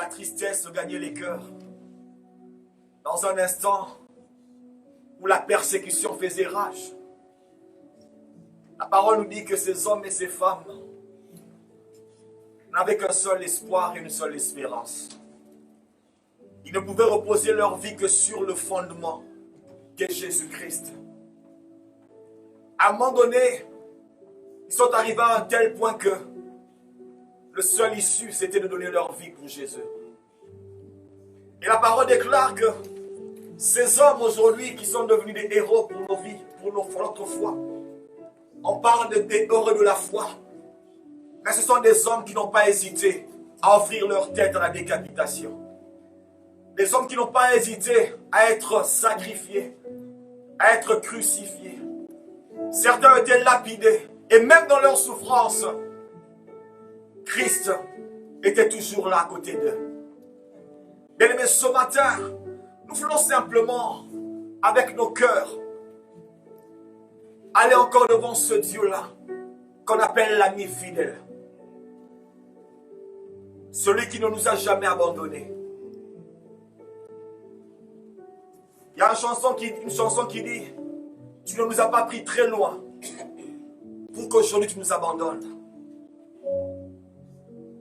tristesse gagnait les cœurs. Dans un instant où la persécution faisait rage, la parole nous dit que ces hommes et ces femmes n'avaient qu'un seul espoir et une seule espérance. Ils ne pouvaient reposer leur vie que sur le fondement qu'est Jésus-Christ. À un moment donné, ils sont arrivés à un tel point que le seul issue, c'était de donner leur vie pour Jésus. Et la parole déclare que ces hommes aujourd'hui qui sont devenus des héros pour nos vies, pour notre foi, on parle des héros de la foi. Mais ce sont des hommes qui n'ont pas hésité à offrir leur tête à la décapitation. Des hommes qui n'ont pas hésité à être sacrifiés, à être crucifiés. Certains étaient lapidés. Et même dans leur souffrance, Christ était toujours là à côté d'eux. Bien-aimés, ce matin, nous voulons simplement, avec nos cœurs, aller encore devant ce Dieu-là, qu'on appelle l'ami fidèle. Celui qui ne nous a jamais abandonnés. Il y a une chanson qui dit, tu ne nous as pas pris très loin pour qu'aujourd'hui tu nous abandonnes.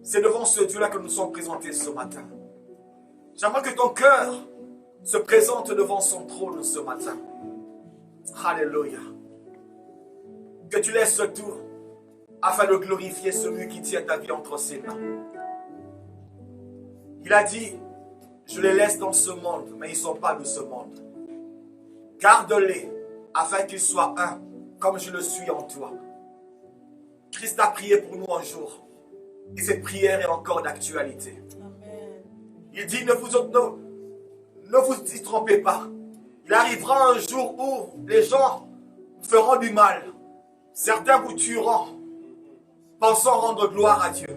C'est devant ce Dieu-là que nous sommes présentés ce matin. J'aimerais que ton cœur se présente devant son trône ce matin. Alléluia. Que tu laisses tout afin de glorifier celui qui tient ta vie entre ses mains. Il a dit, je les laisse dans ce monde, mais ils ne sont pas de ce monde. Garde-les afin qu'ils soient un, comme je le suis en toi. Christ a prié pour nous un jour. Et cette prière est encore d'actualité. Il dit, ne vous y trompez pas. Il arrivera un jour où les gens vous feront du mal. Certains vous tueront, pensant rendre gloire à Dieu.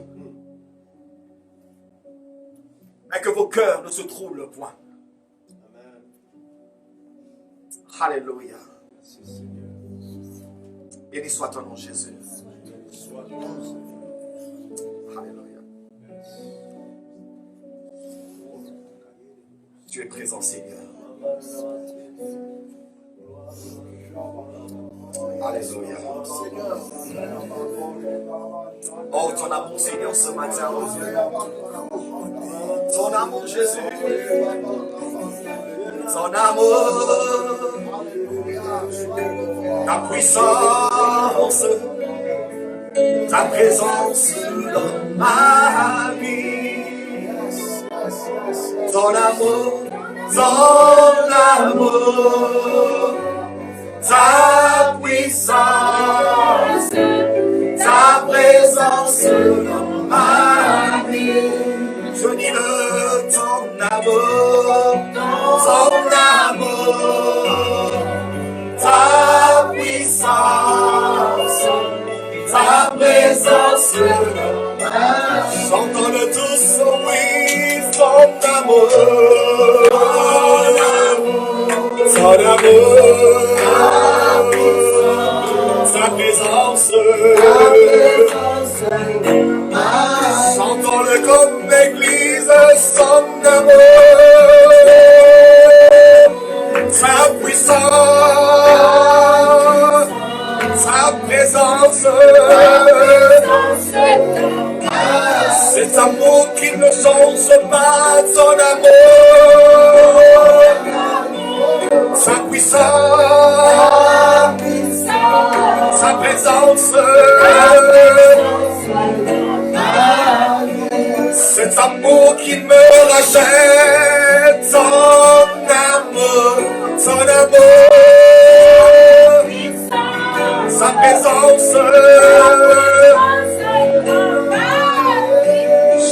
Mais que vos cœurs ne se troublent point. Alléluia. Béni soit ton nom, Jésus. Alléluia. Tu es présent, Seigneur. Alléluia. Oh, ton amour, Seigneur, ce matin, oh Dieu. Ton amour, Jésus. Ton amour. Ta puissance. Ta présence dans ma vie. Ton amour. Ton amour. Ta puissance, ta présence dans ma vie. Je dis le ton amour, ta puissance, ta présence dans ma vie. Chantons-le tous, oui, ton amour, ton amour. Ta présence, chantons-le comme l'église, son amour, sa puissance, sa présence, cet amour qui ne change pas, son amour, sa puissance, sa présence, cet amour qui me rachète, son amour, sa présence,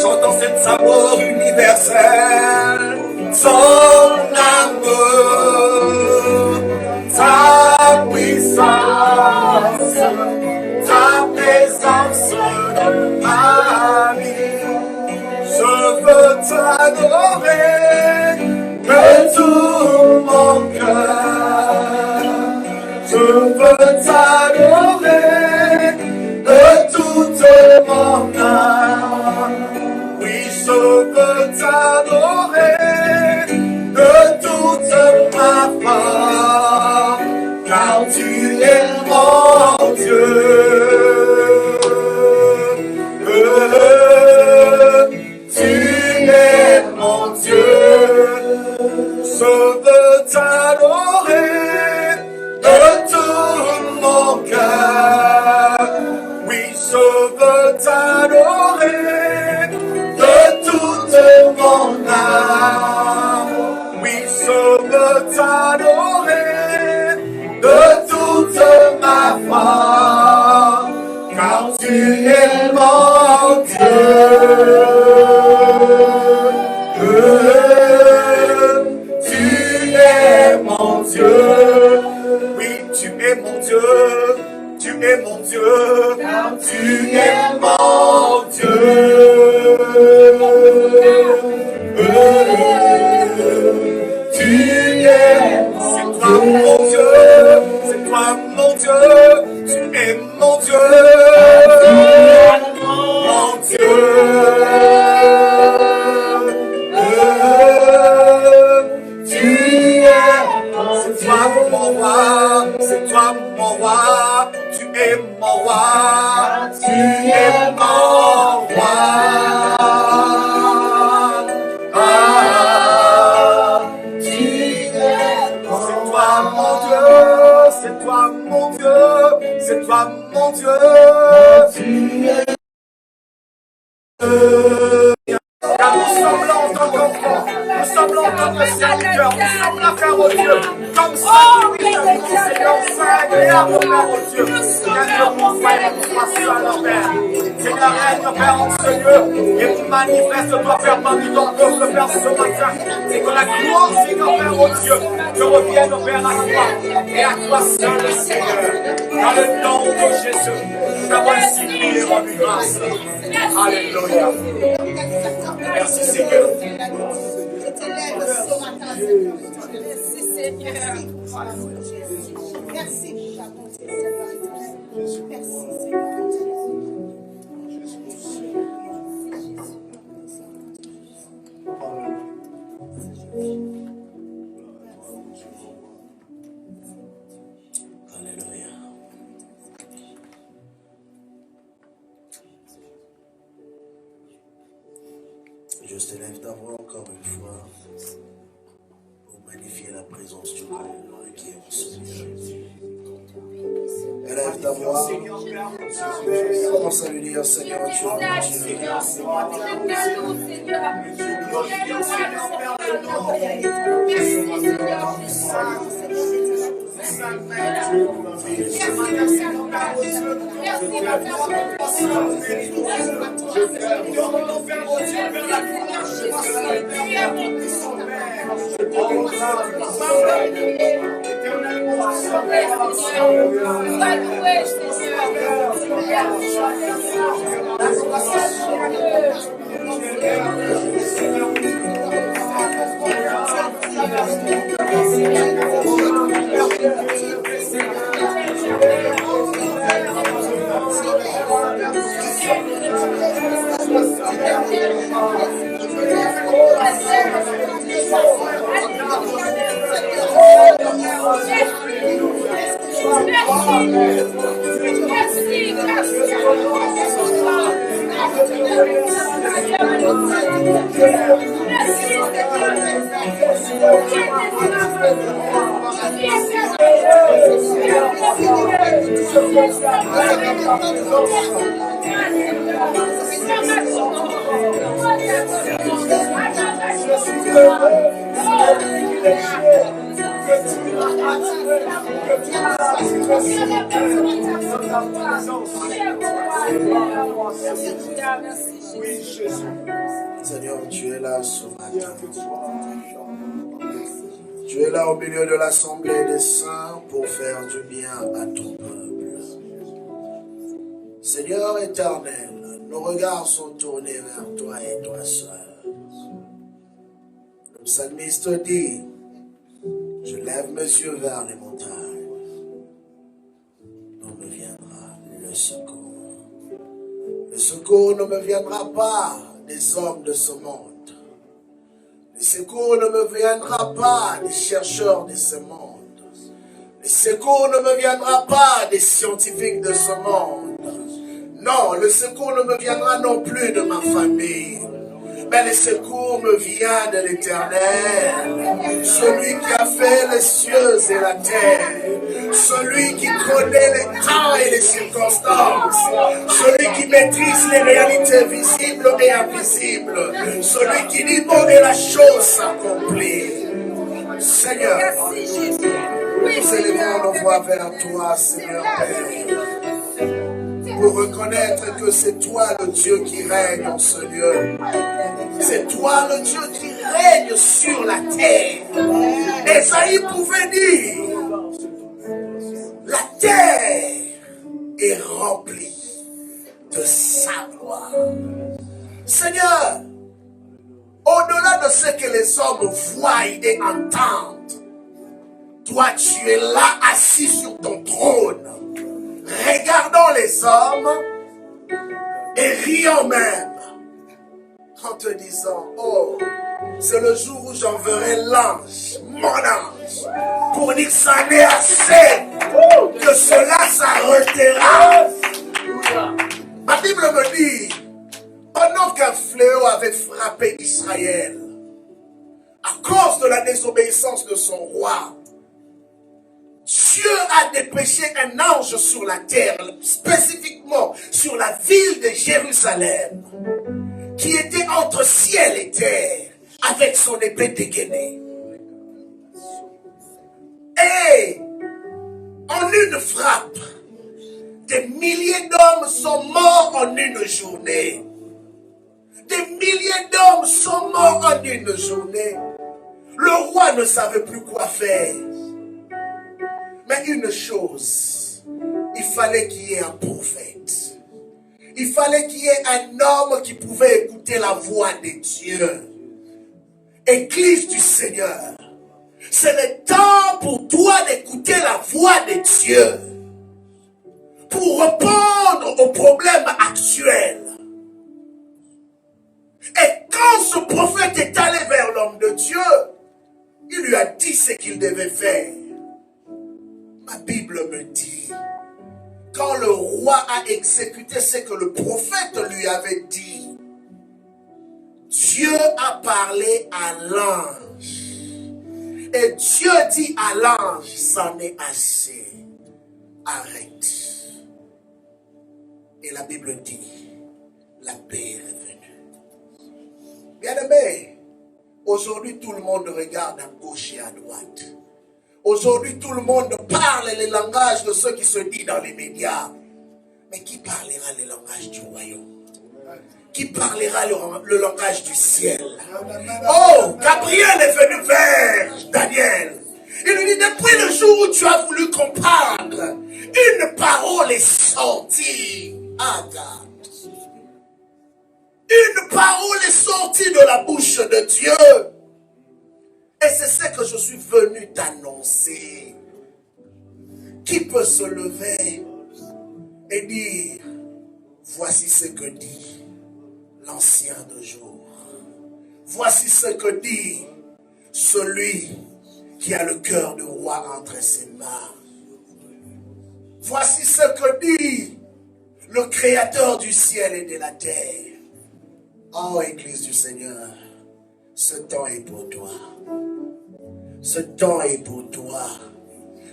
chantons cet amour universel, son amour, ta puissance, ta présence dans ma vie. Je veux t'adorer de tout mon cœur. Je veux t'adorer de toute mon âme. Oui, je veux t'adorer tu es mon Dieu. Tu es mon Dieu. Je veux t'adorer de tout mon cœur. Oui, je veux t'adorer de toute mon âme. Oui, je veux t'adorer de toute ma foi, car tu es mon Dieu. Tu es mon Dieu. Oui, tu es mon Dieu. Tu es mon Dieu. Tu es mon Dieu. Tu es c'est toi mon Dieu, c'est toi mon Dieu, tu es mon Dieu, mon Dieu. Tu es, c'est toi mon roi, c'est toi mon roi, tu es mon roi, tu es mon roi. C'est toi mon Dieu, c'est toi mon Dieu. Car nous sommes là en tant qu'enfants, nous sommes là en tant que serviteurs, nous sommes là, Père au Dieu, comme ça, Seigneur, Saint, agréable, Père au Dieu. Seigneur, mon frère, nous sois seul, Père. Seigneur, règne, Père, en ce lieu, et tu manifeste-toi, Père, parmi ton peuple, Père, ce matin. Et que la gloire, Seigneur, Père au Dieu, te revienne, Père, à toi, et à toi seul, Seigneur. Dans le nom de Jésus, nous avons ainsi prié en grâce. Alléluia. Merci Seigneur. Merci Seigneur. Merci pour ta bonté. Merci Seigneur. Alléluia. Juste élève ta voix encore une fois pour magnifier la présence du Roi qui est en ce lieu. Élève ta voix. Commence à lui dire, Seigneur, tu es mon Seigneur, tu es là ce matin. Tu es là au milieu de l'assemblée des saints pour faire du bien à ton peuple. Seigneur éternel, nos regards sont tournés vers toi et toi seul. Le psalmiste dit, je lève mes yeux vers les montagnes, d'où me viendra le secours. Le secours ne me viendra pas des hommes de ce monde. Le secours ne me viendra pas des chercheurs de ce monde. Le secours ne me viendra pas des scientifiques de ce monde. Non, le secours ne me viendra non plus de ma famille. Mais le secours me vient de l'Éternel, celui qui a fait les cieux et la terre, celui qui connaît les temps et les circonstances, celui qui maîtrise les réalités visibles et invisibles, celui qui dit bon et la chose s'accomplit. Seigneur, nous élevons nos voix vers toi, Seigneur Père, pour reconnaître que c'est toi le Dieu qui règne en ce lieu. C'est toi le Dieu qui règne sur la terre. Ésaïe pouvait dire, la terre est remplie de sa gloire. Seigneur, au-delà de ce que les hommes voient et entendent, toi tu es là assis sur ton trône, regardant les hommes et riant même, en te disant, oh, c'est le jour où j'enverrai l'ange, mon ange, pour dire que ça n'est assez, que cela s'arrêtera. Ma Bible me dit, pendant qu'un fléau avait frappé Israël, à cause de la désobéissance de son roi, Dieu a dépêché un ange sur la terre, spécifiquement sur la ville de Jérusalem, qui était entre ciel et terre, avec son épée dégainée. Et en une frappe, des milliers d'hommes sont morts en une journée. Des milliers d'hommes sont morts en une journée. Le roi ne savait plus quoi faire. Mais une chose, il fallait qu'il y ait un prophète. Il fallait qu'il y ait un homme qui pouvait écouter la voix de Dieu. Église du Seigneur, c'est le temps pour toi d'écouter la voix de Dieu pour répondre aux problèmes actuels. Et quand ce prophète est allé vers l'homme de Dieu, il lui a dit ce qu'il devait faire. Ma Bible me dit, quand le roi a exécuté ce que le prophète lui avait dit, Dieu a parlé à l'ange. Et Dieu dit à l'ange, c'en est assez. Arrête. Et la Bible dit, la paix est revenue. Bien-aimé, aujourd'hui tout le monde regarde à gauche et à droite. Aujourd'hui tout le monde parle les langages de ceux qui se disent dans les médias. Mais qui parlera le langage du royaume? Qui parlera le langage du ciel? Oh, Gabriel est venu vers Daniel. Il lui dit, depuis le jour où tu as voulu comprendre, une parole est sortie. Agar. Une parole est sortie de la bouche de Dieu. Et c'est ce que je suis venu t'annoncer. Qui peut se lever et dire, voici ce que dit l'ancien de jour. Voici ce que dit celui qui a le cœur du roi entre ses mains. Voici ce que dit le créateur du ciel et de la terre. Oh, Église du Seigneur, ce temps est pour toi. Ce temps est pour toi.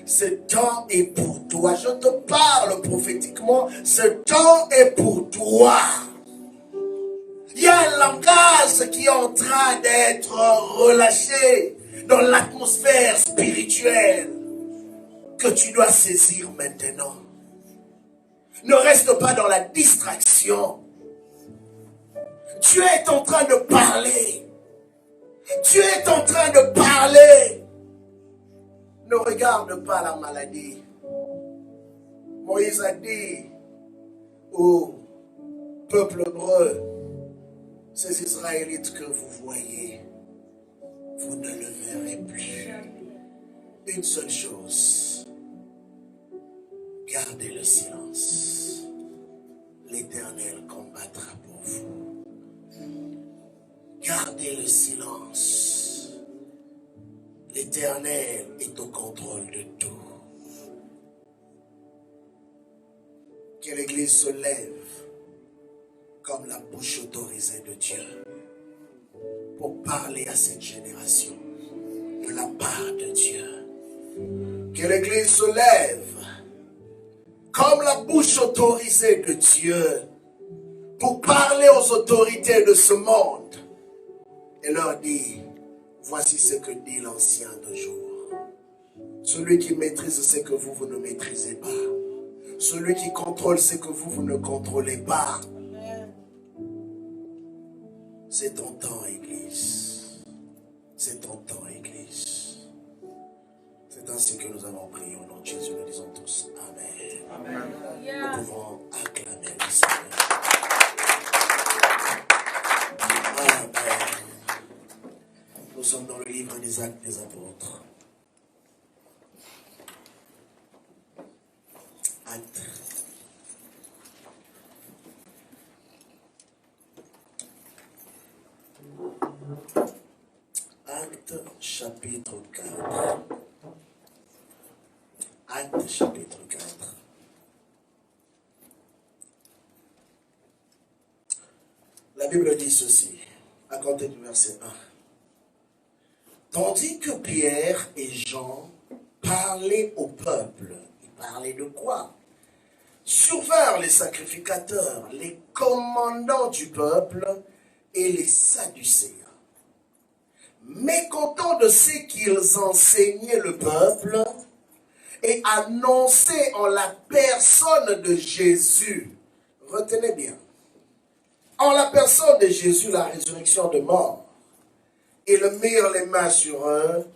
Ce temps est pour toi. Je te parle prophétiquement. Ce temps est pour toi. Il y a un langage qui est en train d'être relâché dans l'atmosphère spirituelle que tu dois saisir maintenant. Ne reste pas dans la distraction. Tu es en train de parler. Tu es en train de parler. Ne regarde pas la maladie. Moïse a dit au peuple hébreu, ces Israélites que vous voyez, vous ne le verrez plus. Une seule chose, gardez le silence. L'Éternel combattra pour vous. Gardez le silence. L'Éternel est au contrôle de tout. Que l'Église se lève comme la bouche autorisée de Dieu pour parler à cette génération de la part de Dieu. Que l'Église se lève comme la bouche autorisée de Dieu pour parler aux autorités de ce monde et leur dire, voici ce que dit l'ancien de jour. Celui qui maîtrise ce que vous ne maîtrisez pas. Celui qui contrôle ce que vous ne contrôlez pas. C'est ton temps, Église. C'est ton temps, Église. C'est ainsi que nous avons prié au nom de Jésus. Nous disons tous Amen. Amen. Nous pouvons acclamer le Seigneur. Amen. Nous sommes dans le livre des Actes des Apôtres. Actes. Actes chapitre 4. Actes chapitre 4. La Bible dit ceci, à compter du verset 1. Tandis que Pierre et Jean parlaient au peuple, ils parlaient de quoi? Survinrent les sacrificateurs, les commandants du peuple et les Sadducéens. Mécontents de ce qu'ils enseignaient le peuple et annonçaient en la personne de Jésus. Retenez bien. En la personne de Jésus, la résurrection de mort. Ils mirent les mains sur eux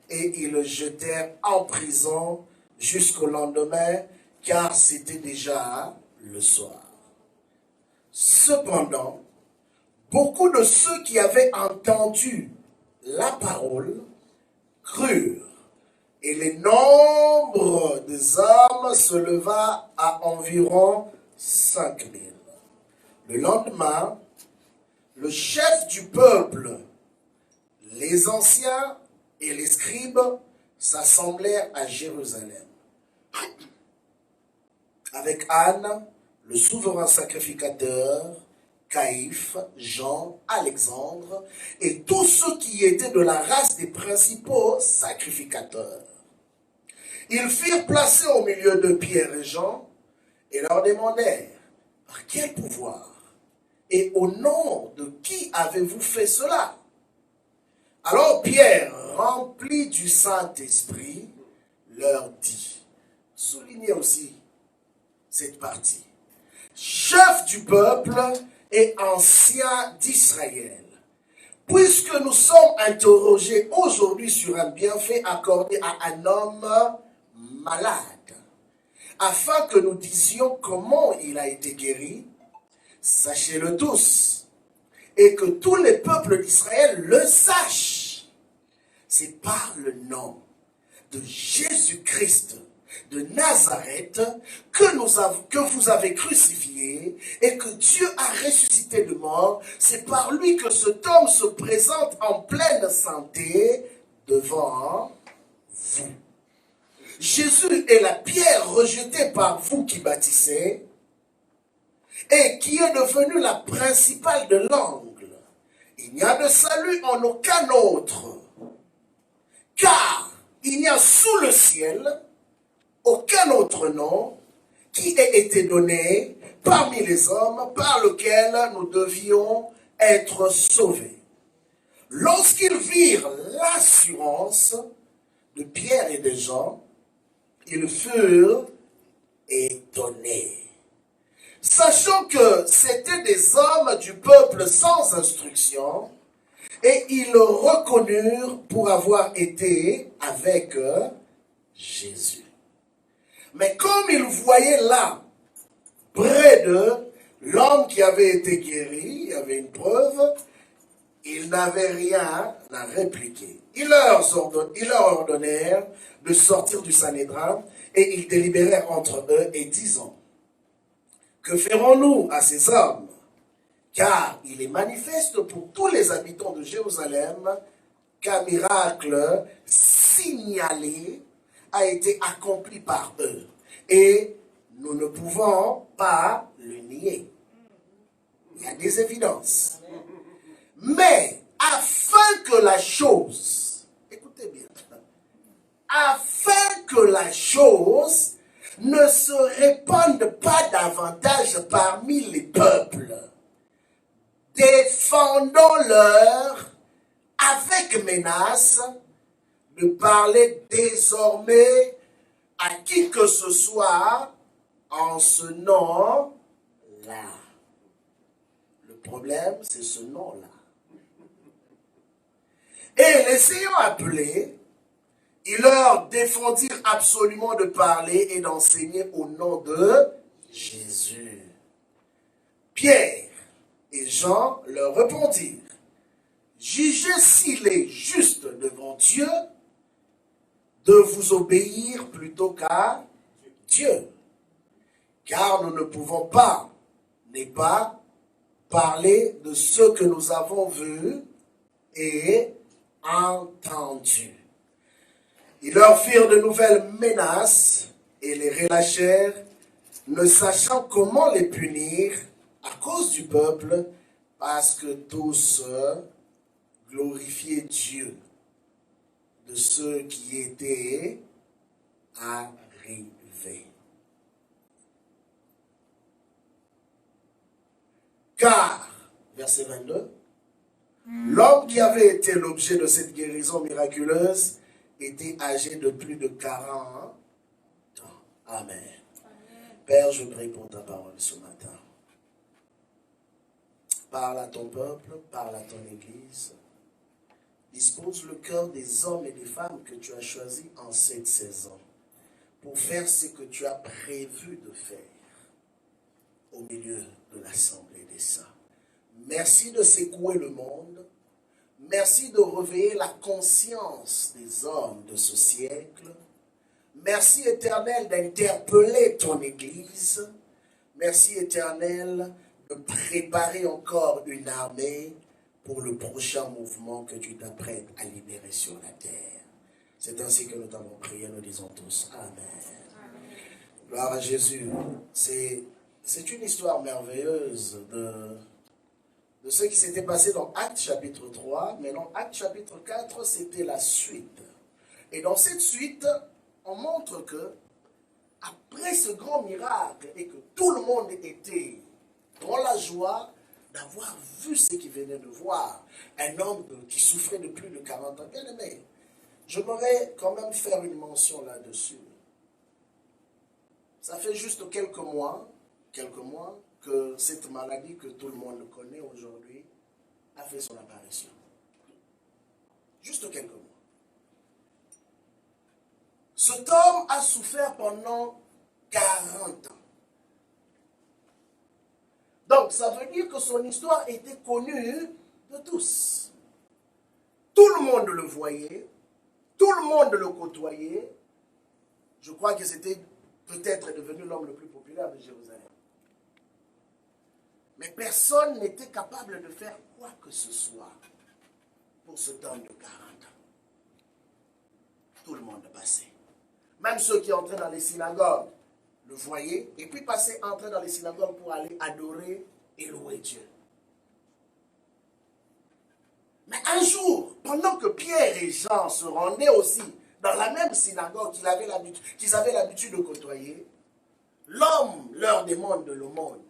et ils le jetèrent en prison jusqu'au lendemain, car c'était déjà le soir. Cependant, beaucoup de ceux qui avaient entendu la parole crurent, et le nombre des hommes se leva à environ 5000. Le lendemain, le chef du peuple, les anciens et les scribes s'assemblèrent à Jérusalem. Avec Anne, le souverain sacrificateur, Caïphe, Jean, Alexandre et tous ceux qui étaient de la race des principaux sacrificateurs. Ils firent placer au milieu de Pierre et Jean et leur demandèrent, par quel pouvoir et au nom de qui avez-vous fait cela? Alors Pierre, rempli du Saint-Esprit, leur dit, soulignez aussi cette partie, chef du peuple et ancien d'Israël, puisque nous sommes interrogés aujourd'hui sur un bienfait accordé à un homme malade, afin que nous disions comment il a été guéri, sachez-le tous, et que tous les peuples d'Israël le sachent. C'est par le nom de Jésus-Christ de Nazareth que vous avez crucifié et que Dieu a ressuscité de mort. C'est par lui que cet homme se présente en pleine santé devant vous. Jésus est la pierre rejetée par vous qui bâtissez et qui est devenue la principale de l'angle. Il n'y a de salut en aucun autre, car il n'y a sous le ciel aucun autre nom qui ait été donné parmi les hommes par lequel nous devions être sauvés. Lorsqu'ils virent l'assurance de Pierre et de Jean, ils furent étonnés, sachant que c'étaient des hommes du peuple sans instruction, et ils le reconnurent pour avoir été avec Jésus. Mais comme ils voyaient là, près d'eux, l'homme qui avait été guéri, il y avait une preuve, ils n'avaient rien à répliquer. Ils leur ordonnèrent de sortir du Sanhédrin et ils délibérèrent entre eux et disant, que ferons-nous à ces hommes? Car il est manifeste pour tous les habitants de Jérusalem qu'un miracle signalé a été accompli par eux. Et nous ne pouvons pas le nier. Il y a des évidences. Mais afin que la chose, écoutez bien, afin que la chose ne se répande pas davantage parmi les peuples, défendons-leur avec menace de parler désormais à qui que ce soit en ce nom-là. Le problème, c'est ce nom-là. Et les ayant appelés, ils leur défendirent absolument de parler et d'enseigner au nom de Jésus. Pierre et Jean leur répondirent, jugez s'il est juste devant Dieu de vous obéir plutôt qu'à Dieu. Car nous ne pouvons pas, n'est pas, parler de ce que nous avons vu et entendu. Ils leur firent de nouvelles menaces et les relâchèrent, ne sachant comment les punir à cause du peuple, parce que tous glorifiaient Dieu de ceux qui étaient arrivés. Car, verset 22, l'homme qui avait été l'objet de cette guérison miraculeuse était âgé de plus de 40 ans. Amen. Père, je prie pour ta parole ce matin. Parle à ton peuple, parle à ton Église. Dispose le cœur des hommes et des femmes que tu as choisis en cette saison pour faire ce que tu as prévu de faire au milieu de l'assemblée des saints. Merci de secouer le monde. Merci de réveiller la conscience des hommes de ce siècle. Merci, Éternel, d'interpeller ton Église. Merci, Éternel, de préparer encore une armée pour le prochain mouvement que tu t'apprêtes à libérer sur la terre. C'est ainsi que nous t'avons prié, nous disons tous Amen. Amen. Gloire à Jésus. C'est une histoire merveilleuse de ce qui s'était passé dans Actes chapitre 3, mais dans Actes chapitre 4, c'était la suite. Et dans cette suite, on montre que, après ce grand miracle, et que tout le monde était dans la joie d'avoir vu ce qu'il venait de voir, un homme qui souffrait de plus de 40 ans. Bien aimé, je voudrais quand même faire une mention là-dessus. Ça fait juste quelques mois que cette maladie que tout le monde connaît aujourd'hui a fait son apparition. Juste quelques mois. Cet homme a souffert pendant 40 ans. Donc, ça veut dire que son histoire était connue de tous. Tout le monde le voyait, tout le monde le côtoyait. Je crois que c'était peut-être devenu l'homme le plus populaire de Jérusalem. Mais personne n'était capable de faire quoi que ce soit pour cet homme de 40 ans. Tout le monde passait. Même ceux qui entraient dans les synagogues le voyaient, et puis entraient dans les synagogues pour aller adorer et louer Dieu. Mais un jour, pendant que Pierre et Jean se rendaient aussi dans la même synagogue qu'ils avaient l'habitude de côtoyer, l'homme leur demande de l'aumône.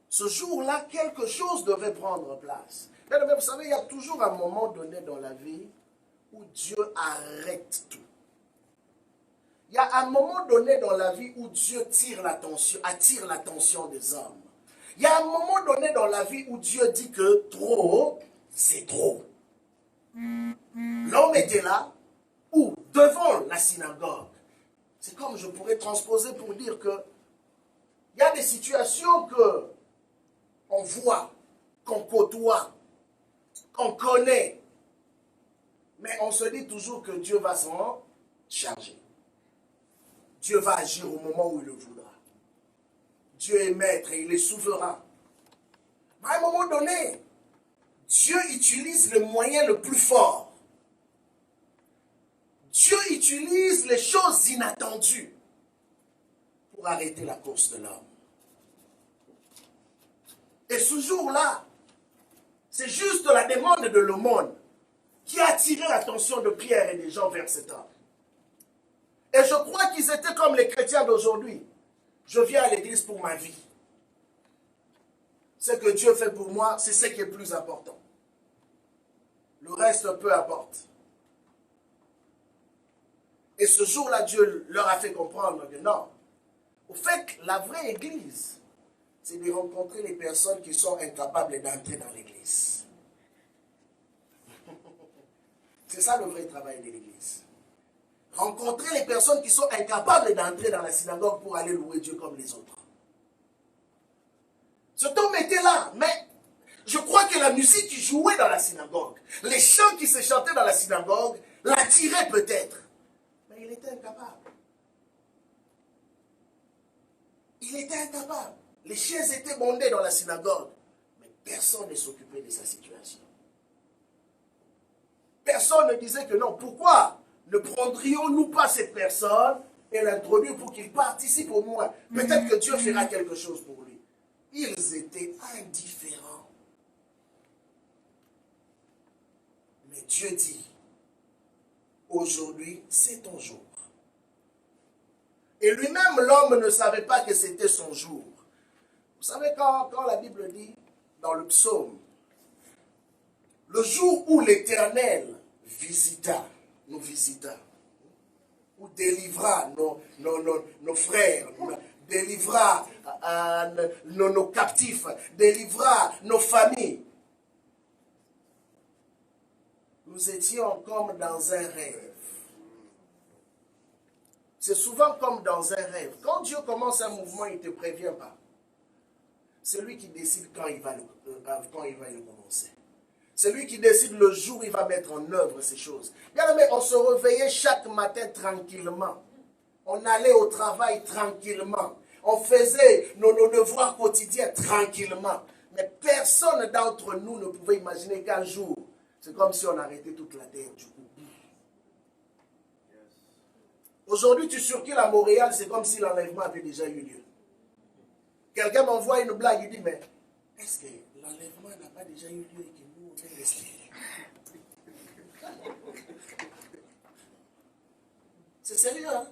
Ce jour-là, quelque chose devait prendre place. Mais vous savez, il y a toujours un moment donné dans la vie où Dieu arrête tout. Il y a un moment donné dans la vie où Dieu attire l'attention des hommes. Il y a un moment donné dans la vie où Dieu dit que trop, c'est trop. L'homme était là, ou devant la synagogue. C'est comme je pourrais transposer pour dire que il y a des situations que on voit, qu'on côtoie, qu'on connaît. Mais on se dit toujours que Dieu va s'en charger. Dieu va agir au moment où il le voudra. Dieu est maître et il est souverain. Mais à un moment donné, Dieu utilise le moyen le plus fort. Dieu utilise les choses inattendues pour arrêter la course de l'homme. Et ce jour-là, c'est juste la demande de l'aumône qui a attiré l'attention de Pierre et des gens vers cet homme. Et je crois qu'ils étaient comme les chrétiens d'aujourd'hui. Je viens à l'église pour ma vie. Ce que Dieu fait pour moi, c'est ce qui est plus important. Le reste, peu importe. Et ce jour-là, Dieu leur a fait comprendre que non. Au fait, la vraie église, c'est de rencontrer les personnes qui sont incapables d'entrer dans l'église. C'est ça le vrai travail de l'église. Rencontrer les personnes qui sont incapables d'entrer dans la synagogue pour aller louer Dieu comme les autres. Cet homme était là, mais je crois que la musique qui jouait dans la synagogue, les chants qui se chantaient dans la synagogue, l'attiraient peut-être. Mais il était incapable. Il était incapable. Les chaises étaient bondées dans la synagogue, mais personne ne s'occupait de sa situation. Personne ne disait que non. Pourquoi ne prendrions-nous pas cette personne et l'introduire pour qu'il participe au moins? Peut-être que Dieu fera quelque chose pour lui. Ils étaient indifférents. Mais Dieu dit, aujourd'hui, c'est ton jour. Et lui-même, l'homme ne savait pas que c'était son jour. Vous savez, quand la Bible dit, dans le psaume, le jour où l'Éternel nous visita, ou délivra nos frères, délivra nos captifs, délivra nos familles. Nous étions comme dans un rêve. C'est souvent comme dans un rêve. Quand Dieu commence un mouvement, il ne te prévient pas. C'est lui qui décide quand il va le commencer. C'est lui qui décide le jour où il va mettre en œuvre ces choses. Bien aimé, on se réveillait chaque matin tranquillement. On allait au travail tranquillement. On faisait nos devoirs quotidiens tranquillement. Mais personne d'entre nous ne pouvait imaginer qu'un jour, c'est comme si on arrêtait toute la terre du coup. Aujourd'hui, tu circules à Montréal, c'est comme si l'enlèvement avait déjà eu lieu. Quelqu'un m'envoie une blague, il dit, mais est-ce que l'enlèvement n'a pas déjà eu lieu et que nous, on est restés? C'est sérieux, hein?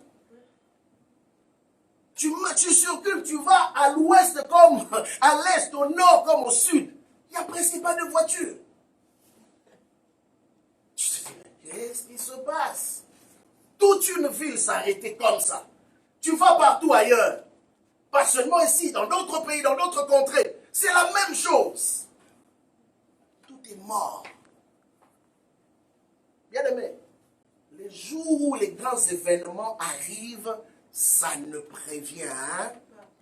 Tu circules, tu vas à l'ouest comme à l'est, au nord comme au sud. Il n'y a presque pas de voiture. Tu te dis, mais qu'est-ce qui se passe? Toute une ville s'arrêtait comme ça. Tu vas partout ailleurs. Pas seulement ici, dans d'autres pays, dans d'autres contrées. C'est la même chose. Tout est mort. Bien aimé, les jours où les grands événements arrivent, ça ne prévient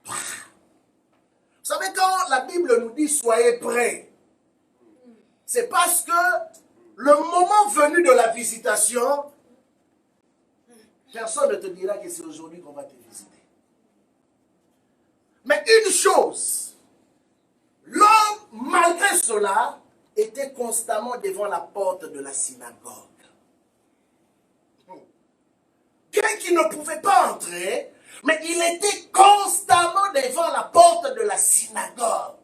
pas. Vous savez, quand la Bible nous dit soyez prêts, c'est parce que le moment venu de la visitation, personne ne te dira que c'est aujourd'hui qu'on va te visiter. Mais une chose, l'homme, malgré cela, était constamment devant la porte de la synagogue. Bien qu'il ne pouvait pas entrer, mais il était constamment devant la porte de la synagogue.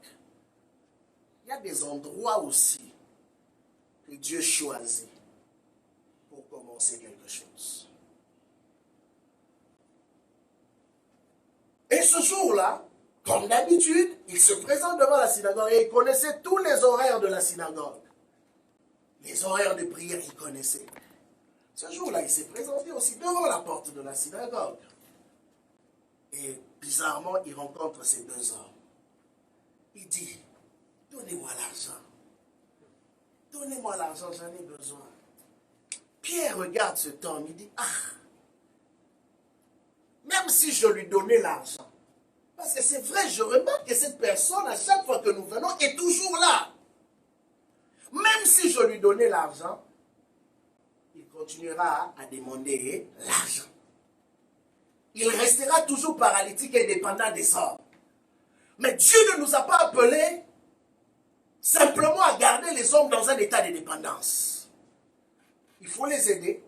Il y a des endroits aussi que Dieu choisit pour commencer quelque chose. Et ce jour-là, comme d'habitude, il se présente devant la synagogue et il connaissait tous les horaires de la synagogue. Les horaires de prière, il connaissait. Ce jour-là, il s'est présenté aussi devant la porte de la synagogue. Et bizarrement, il rencontre ces deux hommes. Il dit, donnez-moi l'argent. Donnez-moi l'argent, j'en ai besoin. Pierre regarde cet homme, il dit, ah, même si je lui donnais l'argent, parce que c'est vrai, je remarque que cette personne, à chaque fois que nous venons, est toujours là. Même si je lui donnais l'argent, il continuera à demander l'argent. Il restera toujours paralytique et dépendant des hommes. Mais Dieu ne nous a pas appelés simplement à garder les hommes dans un état de dépendance. Il faut les aider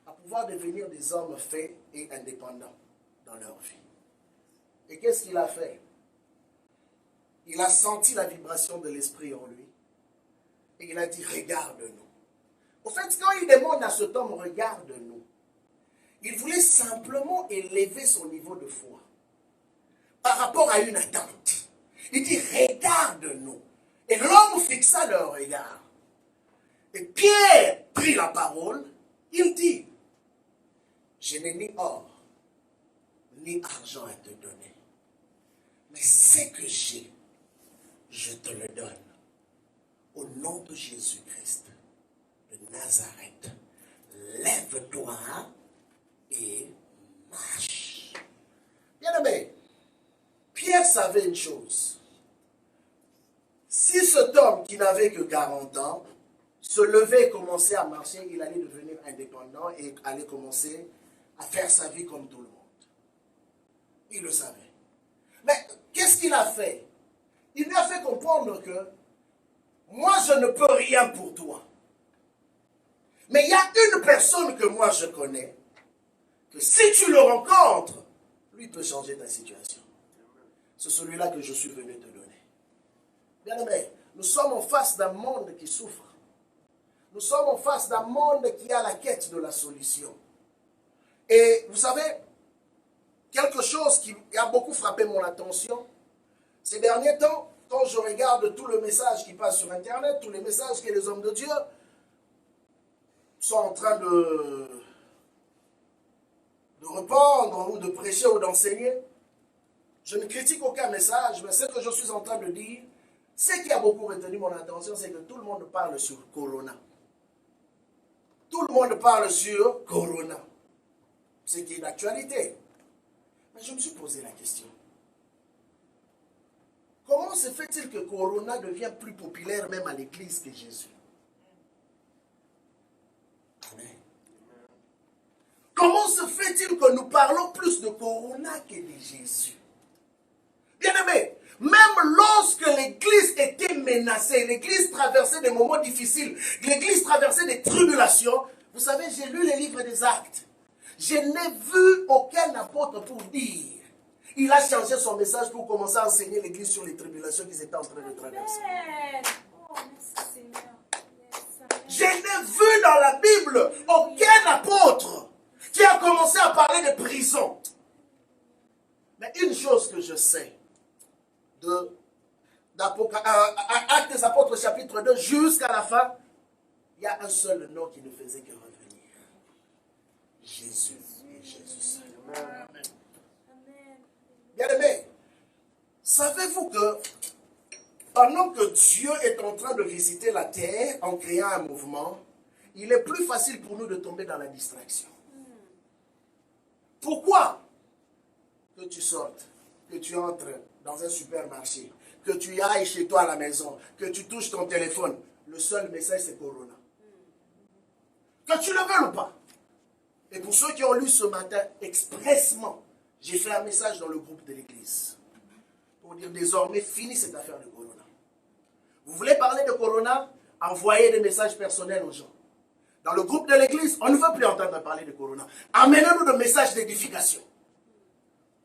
à pouvoir devenir des hommes faits et indépendants dans leur vie. Et qu'est-ce qu'il a fait? Il a senti la vibration de l'esprit en lui. Et il a dit, regarde-nous. Au fait, quand il demande à cet homme, regarde-nous, il voulait simplement élever son niveau de foi par rapport à une attente. Il dit, regarde-nous. Et l'homme fixa le regard. Et Pierre prit la parole. Il dit, je n'ai ni or, ni argent à te donner. Mais ce que j'ai, je te le donne. Au nom de Jésus-Christ de Nazareth, lève-toi et marche. Bien-aimé, Pierre savait une chose. Si cet homme qui n'avait que 40 ans se levait et commençait à marcher, il allait devenir indépendant et allait commencer à faire sa vie comme tout le monde. Il le savait. Mais qu'est-ce qu'il a fait? Il lui a fait comprendre que moi, je ne peux rien pour toi. Mais il y a une personne que moi je connais, que si tu le rencontres, lui peut changer ta situation. C'est celui-là que je suis venu te donner. Bien-aimé, nous sommes en face d'un monde qui souffre. Nous sommes en face d'un monde qui a la quête de la solution. Et vous savez, quelque chose qui a beaucoup frappé mon attention, ces derniers temps, quand je regarde tout le message qui passe sur Internet, tous les messages que les hommes de Dieu sont en train de répandre ou de prêcher ou d'enseigner, je ne critique aucun message, mais ce que je suis en train de dire, ce qui a beaucoup retenu mon attention, c'est que tout le monde parle sur Corona. Tout le monde parle sur Corona. Ce qui est d'actualité. Mais je me suis posé la question. Comment se fait-il que Corona devient plus populaire même à l'église que Jésus? Amen. Comment se fait-il que nous parlons plus de Corona que de Jésus? Bien-aimé, même lorsque l'église était menacée, l'église traversait des moments difficiles, l'église traversait des tribulations, vous savez, j'ai lu les livres des Actes. Je n'ai vu aucun apôtre pour dire. Il a changé son message pour commencer à enseigner l'église sur les tribulations qu'ils étaient en train de traverser. Oh, merci Seigneur. Je n'ai vu dans la Bible aucun apôtre qui a commencé à parler de prison. Mais une chose que je sais, Actes des Apôtres chapitre 2 jusqu'à la fin, il y a un seul nom qui ne faisait que revenir. Jésus et Jésus seul. Amen. Bien-aimés, savez-vous que pendant que Dieu est en train de visiter la terre en créant un mouvement, il est plus facile pour nous de tomber dans la distraction. Pourquoi? Que tu sortes, que tu entres dans un supermarché, que tu ailles chez toi à la maison, que tu touches ton téléphone, le seul message c'est Corona. Que tu le veuilles ou pas. Et pour ceux qui ont lu ce matin expressement, j'ai fait un message dans le groupe de l'église pour dire désormais fini cette affaire de Corona. Vous voulez parler de Corona? Envoyez des messages personnels aux gens. Dans le groupe de l'église, on ne veut plus entendre parler de Corona. Amenez-nous des messages d'édification.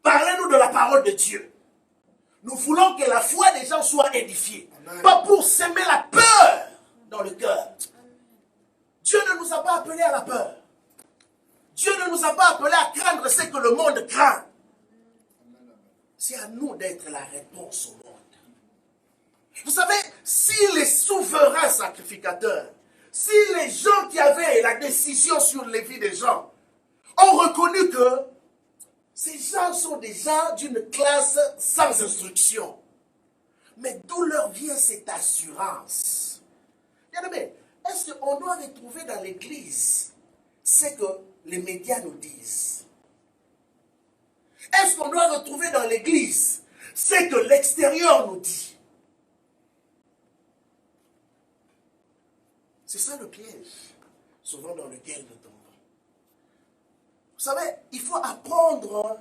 Parlez-nous de la parole de Dieu. Nous voulons que la foi des gens soit édifiée. Amen. Pas pour semer la peur dans le cœur. Dieu ne nous a pas appelés à la peur. Dieu ne nous a pas appelés à craindre ce que le monde craint. C'est à nous d'être la réponse au monde. Vous savez, si les souverains sacrificateurs, si les gens qui avaient la décision sur les vies des gens ont reconnu que ces gens sont des gens d'une classe sans instruction, mais d'où leur vient cette assurance? Bien-aimé, est-ce qu'on doit retrouver dans l'église ce que les médias nous disent? Est-ce qu'on doit retrouver dans l'église ce que l'extérieur nous dit? C'est ça le piège, souvent dans lequel nous tombons. Vous savez, il faut apprendre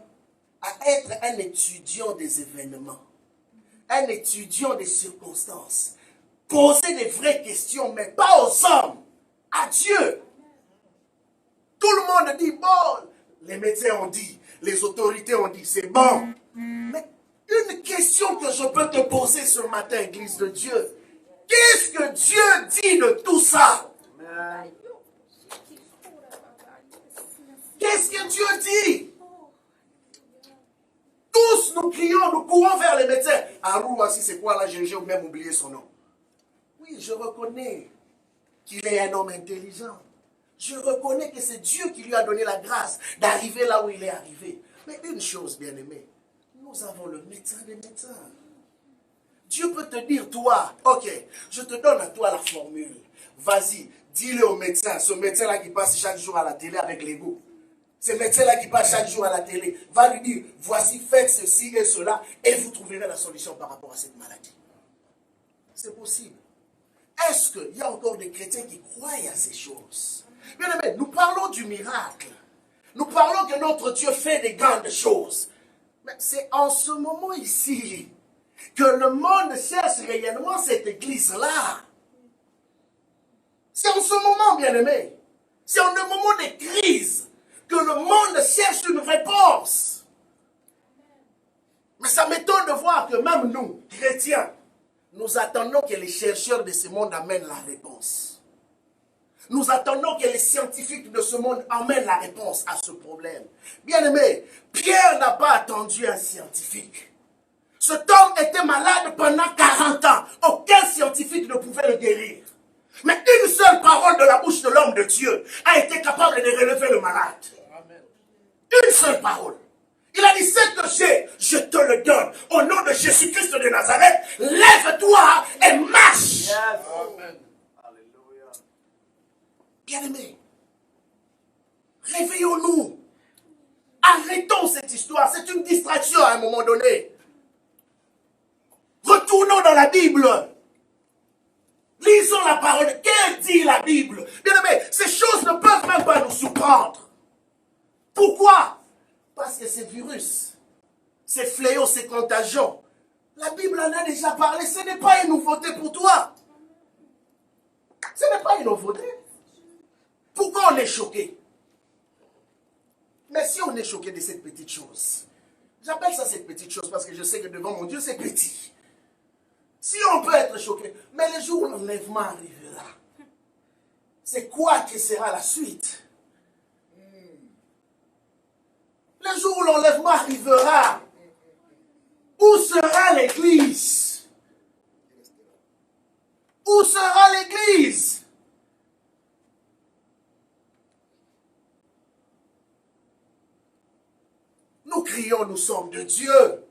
à être un étudiant des événements, un étudiant des circonstances. Poser des vraies questions, mais pas aux hommes, à Dieu. Tout le monde dit, bon, les médecins ont dit, les autorités ont dit, c'est bon. Mais une question que je peux te poser ce matin, Église de Dieu, qu'est-ce que Dieu dit de tout ça? Qu'est-ce que Dieu dit? Tous nous crions, nous courons vers les médecins. Arou, voici c'est quoi là, j'ai même oublié son nom. Oui, je reconnais qu'il est un homme intelligent. Je reconnais que c'est Dieu qui lui a donné la grâce d'arriver là où il est arrivé. Mais une chose, bien-aimé, nous avons le médecin des médecins. Dieu peut te dire, toi, ok, je te donne à toi la formule. Vas-y, dis-le au médecin, ce médecin-là qui passe chaque jour à la télé avec l'ego. Ce médecin-là qui passe chaque jour à la télé va lui dire, voici, faites ceci et cela, et vous trouverez la solution par rapport à cette maladie. C'est possible. Est-ce qu'il y a encore des chrétiens qui croient à ces choses? Bien aimé, nous parlons du miracle. Nous parlons que notre Dieu fait des grandes choses. Mais c'est en ce moment ici que le monde cherche réellement cette église-là. C'est en ce moment, bien aimé. C'est en un moment de crise que le monde cherche une réponse. Mais ça m'étonne de voir que même nous, chrétiens, nous attendons que les chercheurs de ce monde amènent la réponse. Nous attendons que les scientifiques de ce monde amènent la réponse à ce problème. Bien aimé, Pierre n'a pas attendu un scientifique. Cet homme était malade pendant 40 ans. Aucun scientifique ne pouvait le guérir. Mais une seule parole de la bouche de l'homme de Dieu a été capable de relever le malade. Une seule parole. Il a dit, ce que j'ai, je te le donne. Au nom de Jésus-Christ de Nazareth, lève-toi et marche. Yes. Amen. Alléluia. Bien-aimés, réveillons-nous. Arrêtons cette histoire. C'est une distraction à un moment donné. Retournons dans la Bible. Lisons la parole. Qu'elle dit la Bible? Bien-aimés, ces choses ne peuvent même pas nous surprendre. Pourquoi? Parce que ces virus, ces fléaux, ces contagions, la Bible en a déjà parlé. Ce n'est pas une nouveauté pour toi. Ce n'est pas une nouveauté. Pourquoi on est choqué? Mais si on est choqué de cette petite chose, j'appelle ça cette petite chose parce que je sais que devant mon Dieu, c'est petit. Si on peut être choqué, mais le jour où l'enlèvement arrivera, c'est quoi qui sera la suite? Le jour où l'enlèvement arrivera, où sera l'église? Où sera l'église? Nous crions, nous sommes de Dieu.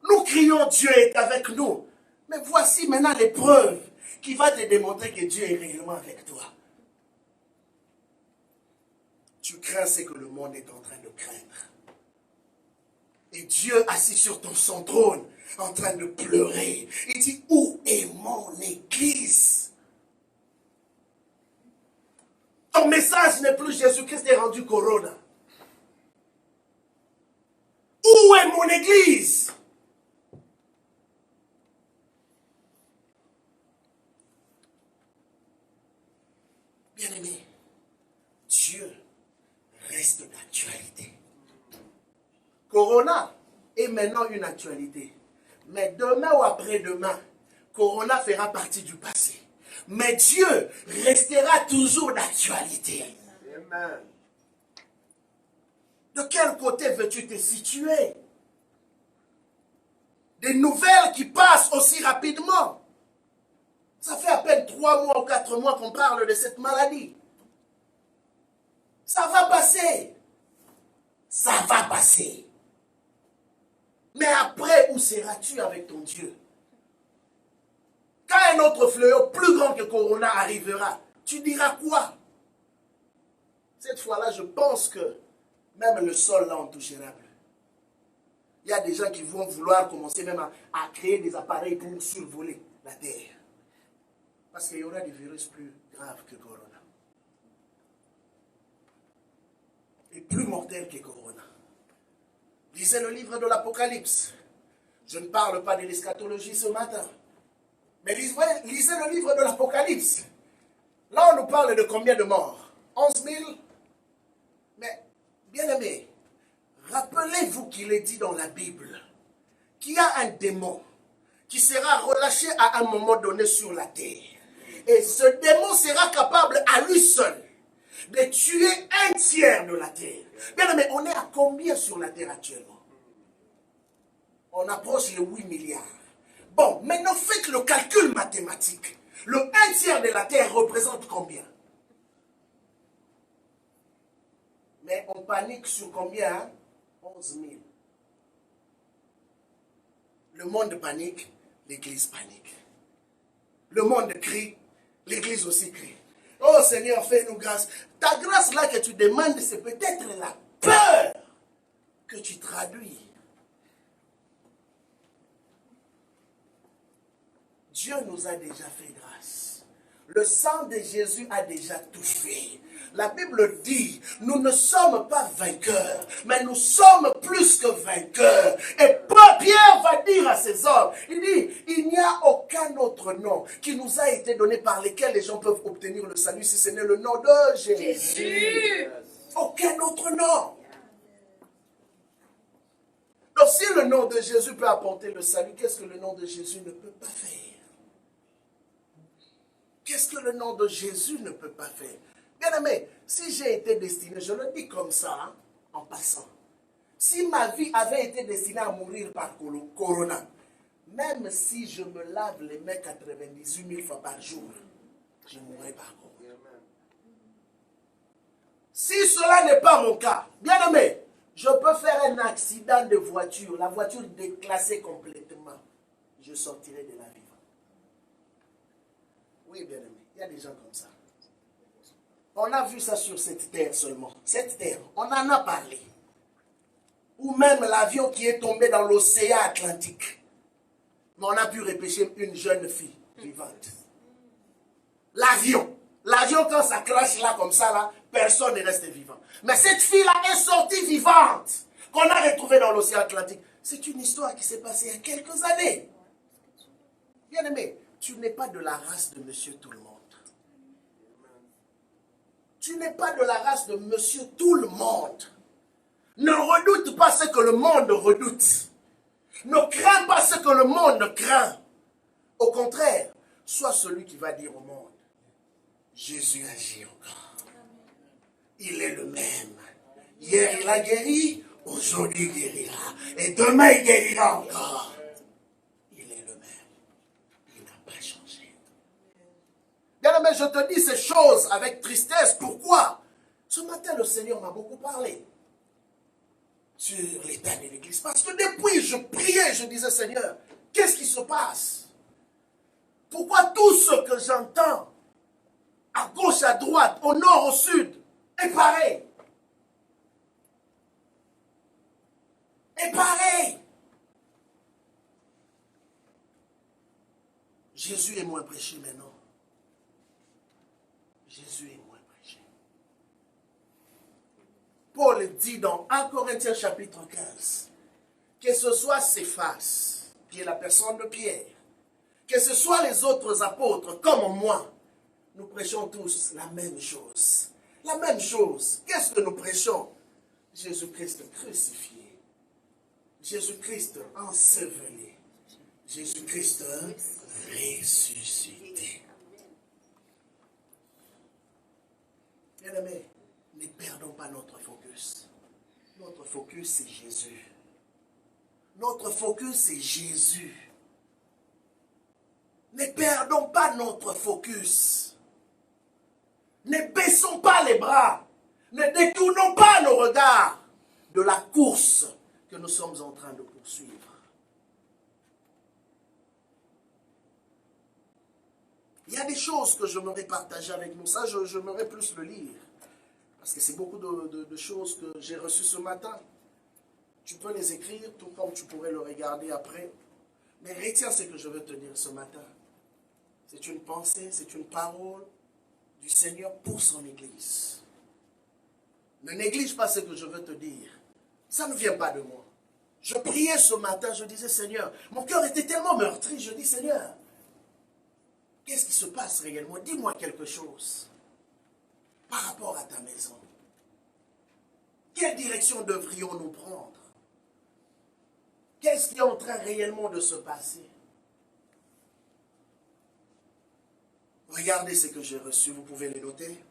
Nous crions, Dieu est avec nous. Mais voici maintenant l'épreuve qui va te démontrer que Dieu est réellement avec toi. Tu crains ce que le monde est en train de craindre. Et Dieu assis sur son trône, en train de pleurer. Il dit, où est mon église? Ton message n'est plus Jésus-Christ est rendu Corona. Où est mon église? Bien-aimé, Dieu reste d'actualité. Corona est maintenant une actualité. Mais demain ou après-demain, Corona fera partie du passé. Mais Dieu restera toujours d'actualité. Amen. De quel côté veux-tu te situer? Des nouvelles qui passent aussi rapidement. Ça fait à peine 3 mois ou 4 mois qu'on parle de cette maladie. Ça va passer. Ça va passer. Mais après, où seras-tu avec ton Dieu? Quand un autre fléau plus grand que Corona arrivera, tu diras quoi? Cette fois-là, je pense que même le sol là, on ne touchera plus. Il y a des gens qui vont vouloir commencer même à créer des appareils pour survoler la terre. Parce qu'il y aura des virus plus graves que Corona. Et plus mortels que Corona. Lisez le livre de l'Apocalypse. Je ne parle pas de l'eschatologie ce matin. Mais lisez le livre de l'Apocalypse. Là, on nous parle de combien de morts? 11 000. Mais, bien aimé, Rappelez-vous qu'il est dit dans la Bible qu'il y a un démon qui sera relâché à un moment donné sur la terre. Et ce démon sera capable à lui seul de tuer un tiers de la terre. Bien, mais on est à combien sur la terre actuellement? On approche les 8 milliards. Bon, maintenant faites le calcul mathématique. Le 1 tiers de la terre représente combien? Mais on panique sur combien, hein? 11 000. Le monde panique, l'église panique. Le monde crie, l'église aussi crie. Oh Seigneur, fais-nous grâce. Ta grâce là que tu demandes, c'est peut-être la peur que tu traduis. Dieu nous a déjà fait grâce. Le sang de Jésus a déjà tout fait. La Bible dit, nous ne sommes pas vainqueurs, mais nous sommes plus que vainqueurs. Et Pierre va dire à ces hommes, il dit, il n'y a aucun autre nom qui nous a été donné par lequel les gens peuvent obtenir le salut si ce n'est le nom de Jésus. Aucun autre nom. Donc si le nom de Jésus peut apporter le salut, qu'est-ce que le nom de Jésus ne peut pas faire? Qu'est-ce que le nom de Jésus ne peut pas faire? Bien aimé, si j'ai été destiné, je le dis comme ça, hein, en passant. Si ma vie avait été destinée à mourir par corona, même si je me lave les mains 98 000 fois par jour, je mourrai par corona. Si cela n'est pas mon cas, bien aimé, je peux faire un accident de voiture, la voiture déclassée complètement, je sortirai de la vie. Oui, bien aimé, il y a des gens comme ça. On a vu ça sur cette terre seulement. Cette terre, on en a parlé. Ou même l'avion qui est tombé dans l'océan Atlantique. Mais on a pu repêcher une jeune fille vivante. L'avion. L'avion, quand ça crache là, comme ça, là, personne ne reste vivant. Mais cette fille-là est sortie vivante. Qu'on a retrouvée dans l'océan Atlantique. C'est une histoire qui s'est passée il y a quelques années. Bien aimé, tu n'es pas de la race de Monsieur Tout-le-Monde. Tu n'es pas de la race de Monsieur Tout-le-Monde. Ne redoute pas ce que le monde redoute. Ne crains pas ce que le monde craint. Au contraire, sois celui qui va dire au monde, Jésus agit encore. Il est le même. Hier il a guéri, aujourd'hui il guérira. Et demain il guérira encore. Il est le même. Il n'a pas changé. Bien aimé, je te dis ces choses avec tristesse. Pourquoi? Ce matin, le Seigneur m'a beaucoup parlé sur l'état de l'église. Parce que depuis, je priais, je disais, Seigneur, qu'est-ce qui se passe? Pourquoi tout ce que j'entends, à gauche, à droite, au nord, au sud, est pareil? Est pareil. Jésus est moins prêché maintenant. Jésus est moins prêché. Paul dit dans 1 Corinthiens chapitre 15, que ce soit Céphas, qui est la personne de Pierre, que ce soit les autres apôtres comme moi, nous prêchons tous la même chose. La même chose. Qu'est-ce que nous prêchons? Jésus-Christ crucifié. Jésus-Christ enseveli. Jésus-Christ ressuscité. Bien-aimés, ne perdons pas notre focus. Notre focus, c'est Jésus. Notre focus, c'est Jésus. Ne perdons pas notre focus. Ne baissons pas les bras. Ne détournons pas nos regards de la course que nous sommes en train de poursuivre. Il y a des choses que j'aimerais partager avec nous. Ça, j'aimerais plus le lire. Parce que c'est beaucoup de choses que j'ai reçues ce matin. Tu peux les écrire, tout comme tu pourrais le regarder après. Mais retiens ce que je veux te dire ce matin. C'est une pensée, c'est une parole du Seigneur pour son Église. Ne néglige pas ce que je veux te dire. Ça ne vient pas de moi. Je priais ce matin, je disais, Seigneur, mon cœur était tellement meurtri, je dis, Seigneur, qu'est-ce qui se passe réellement? Dis-moi quelque chose par rapport à ta maison. Quelle direction devrions-nous prendre? Qu'est-ce qui est en train réellement de se passer? Regardez ce que j'ai reçu, vous pouvez les noter.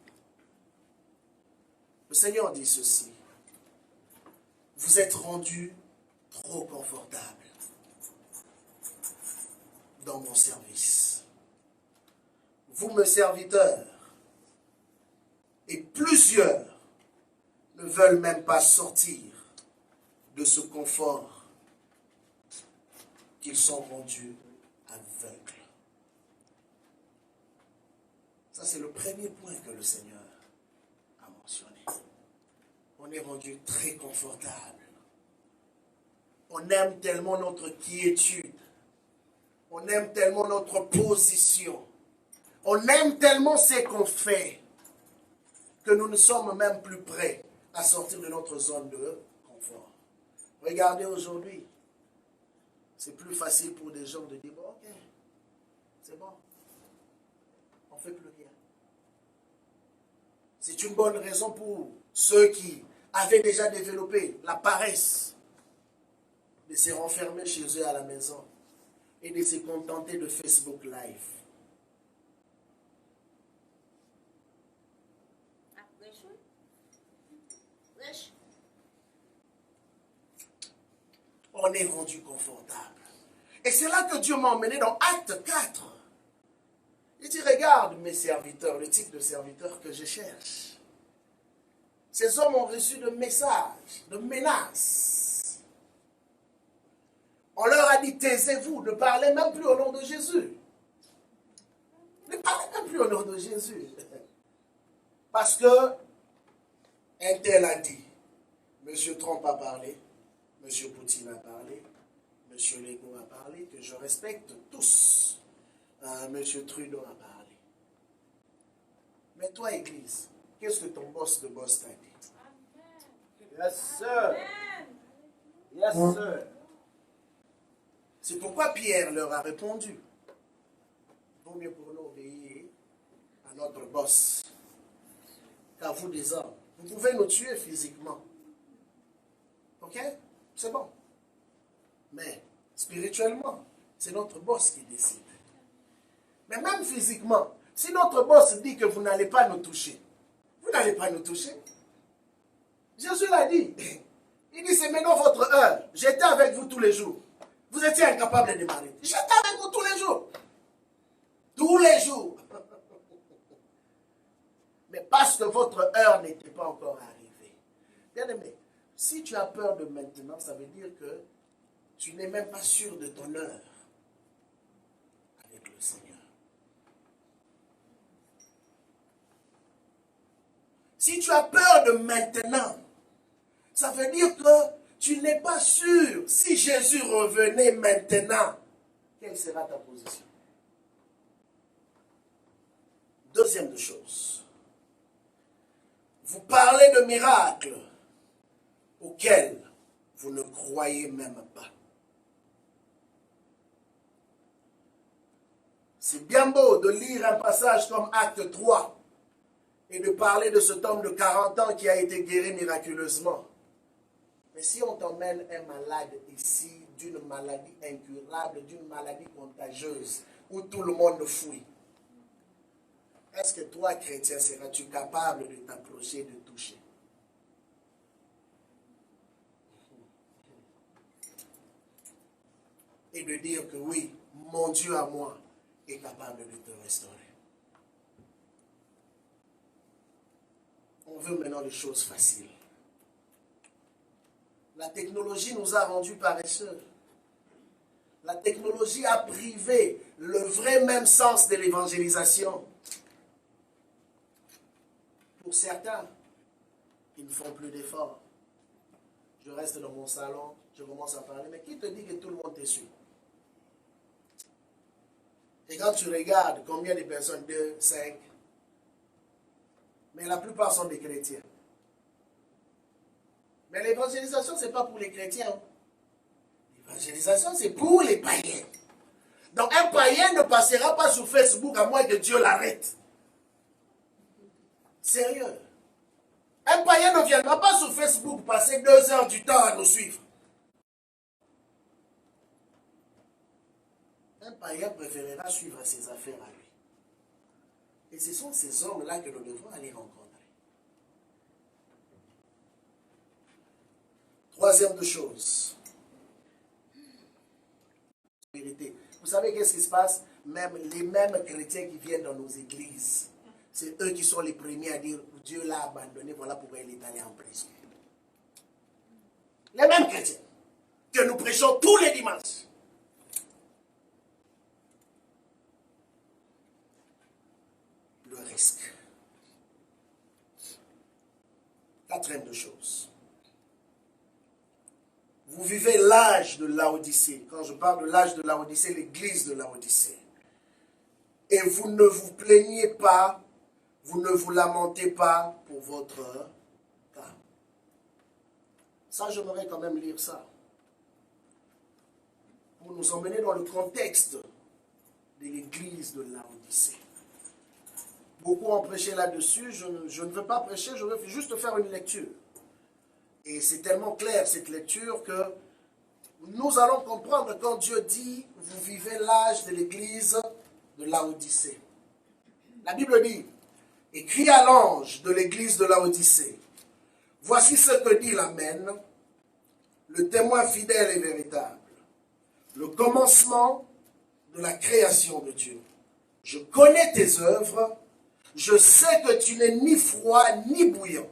Le Seigneur dit ceci: vous êtes rendus trop confortables dans mon service. Vous, mes serviteurs, et plusieurs ne veulent même pas sortir de ce confort qu'ils sont rendus aveugles. Ça, c'est le premier point que le Seigneur a mentionné. On est rendu très confortable. On aime tellement notre quiétude. On aime tellement notre position. On aime tellement ce qu'on fait que nous ne sommes même plus prêts à sortir de notre zone de confort. Regardez aujourd'hui, c'est plus facile pour des gens de dire, bon, ok, c'est bon, on ne fait plus rien. C'est une bonne raison pour ceux qui avaient déjà développé la paresse de se renfermer chez eux à la maison et de se contenter de Facebook Live. On est rendu confortable. Et c'est là que Dieu m'a emmené dans Acte 4. Il dit, regarde mes serviteurs, le type de serviteurs que je cherche. Ces hommes ont reçu de messages, de menaces. On leur a dit, taisez-vous, ne parlez même plus au nom de Jésus. Ne parlez même plus au nom de Jésus. Parce que un tel a dit, M. Trump a parlé, M. Poutine a parlé, M. Legault a parlé, que je respecte tous. M. Trudeau a parlé. Mais toi, Église, qu'est-ce que ton boss de boss t'a dit? Yes, sir. Yes, sir. C'est pourquoi Pierre leur a répondu. Vaut mieux pour nous obéir à notre boss qu'à vous des hommes. Vous pouvez nous tuer physiquement. Ok? C'est bon. Mais spirituellement, c'est notre boss qui décide. Mais même physiquement, si notre boss dit que vous n'allez pas nous toucher, vous n'allez pas nous toucher. Jésus l'a dit. Il dit, c'est maintenant votre heure. J'étais avec vous tous les jours. Vous étiez incapable de m'arrêter. J'étais avec vous tous les jours. Tous les jours. Mais parce que votre heure n'était pas encore arrivée. Bien aimé, si tu as peur de maintenant, ça veut dire que tu n'es même pas sûr de ton heure avec le Seigneur. Si tu as peur de maintenant, ça veut dire que tu n'es pas sûr, si Jésus revenait maintenant, quelle sera ta position? Deuxième chose, vous parlez de miracles auxquels vous ne croyez même pas. C'est bien beau de lire un passage comme Acte 3 et de parler de cet homme de 40 ans qui a été guéri miraculeusement. Mais si on t'emmène un malade ici d'une maladie incurable, d'une maladie contagieuse, où tout le monde fuit, est-ce que toi, chrétien, seras-tu capable de t'approcher, de toucher? Et de dire que oui, mon Dieu à moi est capable de te restaurer. On veut maintenant les choses faciles. La technologie nous a rendus paresseux. La technologie a privé le vrai même sens de l'évangélisation. Pour certains, ils ne font plus d'efforts. Je reste dans mon salon, je commence à parler, mais qui te dit que tout le monde te suit? Et quand tu regardes combien de personnes, 2, 5, mais la plupart sont des chrétiens. Mais l'évangélisation, ce n'est pas pour les chrétiens. L'évangélisation, c'est pour les païens. Donc un païen ne passera pas sur Facebook à moins que Dieu l'arrête. Sérieux. Un païen ne viendra pas sur Facebook passer 2 heures du temps à nous suivre. Un païen préférera suivre ses affaires à lui. Et ce sont ces hommes-là que nous devons aller rencontrer. Troisième de chose. Vérité. Vous savez qu'est-ce qui se passe? Même les mêmes chrétiens qui viennent dans nos églises, c'est eux qui sont les premiers à dire Dieu l'a abandonné, voilà pourquoi il est allé en prison. Les mêmes chrétiens que nous prêchons tous les dimanches. Le risque. Quatrième de chose. Vous vivez l'âge de Laodicée. Quand je parle de l'âge de Laodicée, l'église de Laodicée. Et vous ne vous plaignez pas, vous ne vous lamentez pas pour votre cas. Ça, j'aimerais quand même lire ça. Pour nous emmener dans le contexte de l'église de Laodicée. Beaucoup ont prêché là-dessus. Je ne veux pas prêcher, je veux juste faire une lecture. Et c'est tellement clair cette lecture que nous allons comprendre quand Dieu dit « Vous vivez l'âge de l'église de Laodicée ». La Bible dit « Écrit à l'ange de l'église de Laodicée, voici ce que dit l'Amen, le témoin fidèle et véritable, le commencement de la création de Dieu. Je connais tes œuvres, je sais que tu n'es ni froid ni bouillant.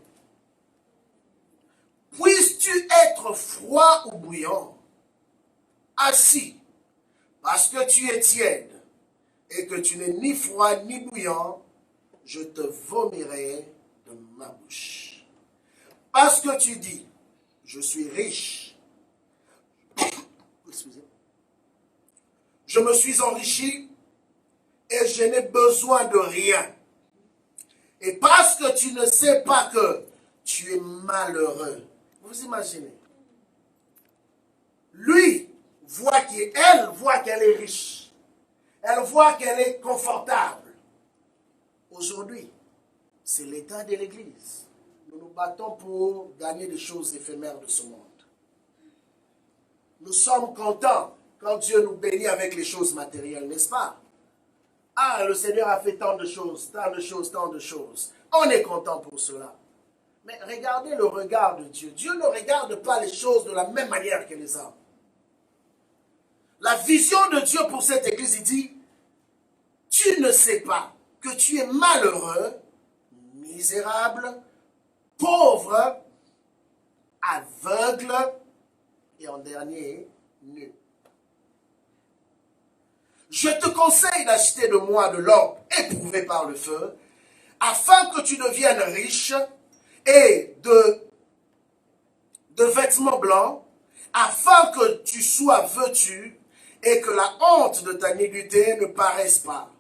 Puisses-tu être froid ou bouillant, assis, parce que tu es tiède, et que tu n'es ni froid ni bouillant, je te vomirai de ma bouche. Parce que tu dis, je suis riche, je me suis enrichi, et je n'ai besoin de rien. Et parce que tu ne sais pas que tu es malheureux. Vous imaginez? Lui elle voit qu'elle est riche. Elle voit qu'elle est confortable. Aujourd'hui, c'est l'état de l'église. Nous nous battons pour gagner des choses éphémères de ce monde. Nous sommes contents quand Dieu nous bénit avec les choses matérielles, n'est-ce pas? Ah, le Seigneur a fait tant de choses, tant de choses, tant de choses. On est content pour cela. Mais regardez le regard de Dieu. Dieu ne regarde pas les choses de la même manière que les hommes. La vision de Dieu pour cette église, il dit, tu ne sais pas que tu es malheureux, misérable, pauvre, aveugle et en dernier, nu. Je te conseille d'acheter de moi de l'or éprouvé par le feu, afin que tu deviennes riche, et de vêtements blancs, afin que tu sois vêtu et que la honte de ta nudité ne paraisse pas,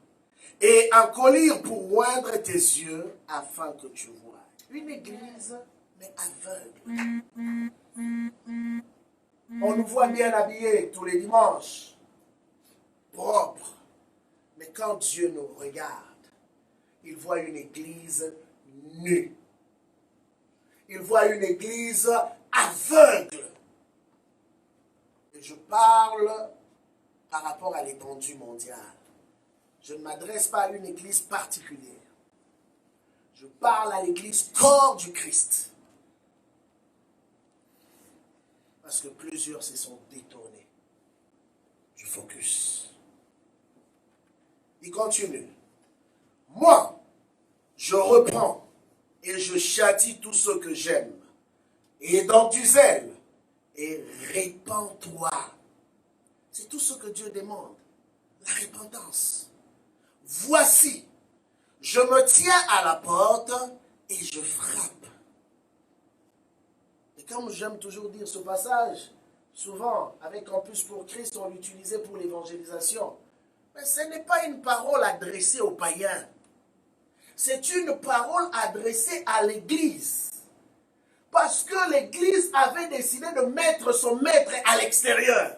et un collier pour oindre tes yeux afin que tu vois. Une église, mais aveugle. On nous voit bien habillés tous les dimanches, propres, mais quand Dieu nous regarde, il voit une église nue. Il voit une église aveugle. Et je parle par rapport à l'étendue mondiale. Je ne m'adresse pas à une église particulière. Je parle à l'église corps du Christ. Parce que plusieurs se sont détournés du focus. Il continue. Moi, je reprends et je châtie tous ceux que j'aime. Et dans du zèle, et répands-toi. C'est tout ce que Dieu demande. La repentance. Voici, je me tiens à la porte et je frappe. Et comme j'aime toujours dire ce passage, souvent, avec Campus pour Christ, on l'utilisait pour l'évangélisation. Mais ce n'est pas une parole adressée aux païens. C'est une parole adressée à l'Église. Parce que l'Église avait décidé de mettre son maître à l'extérieur.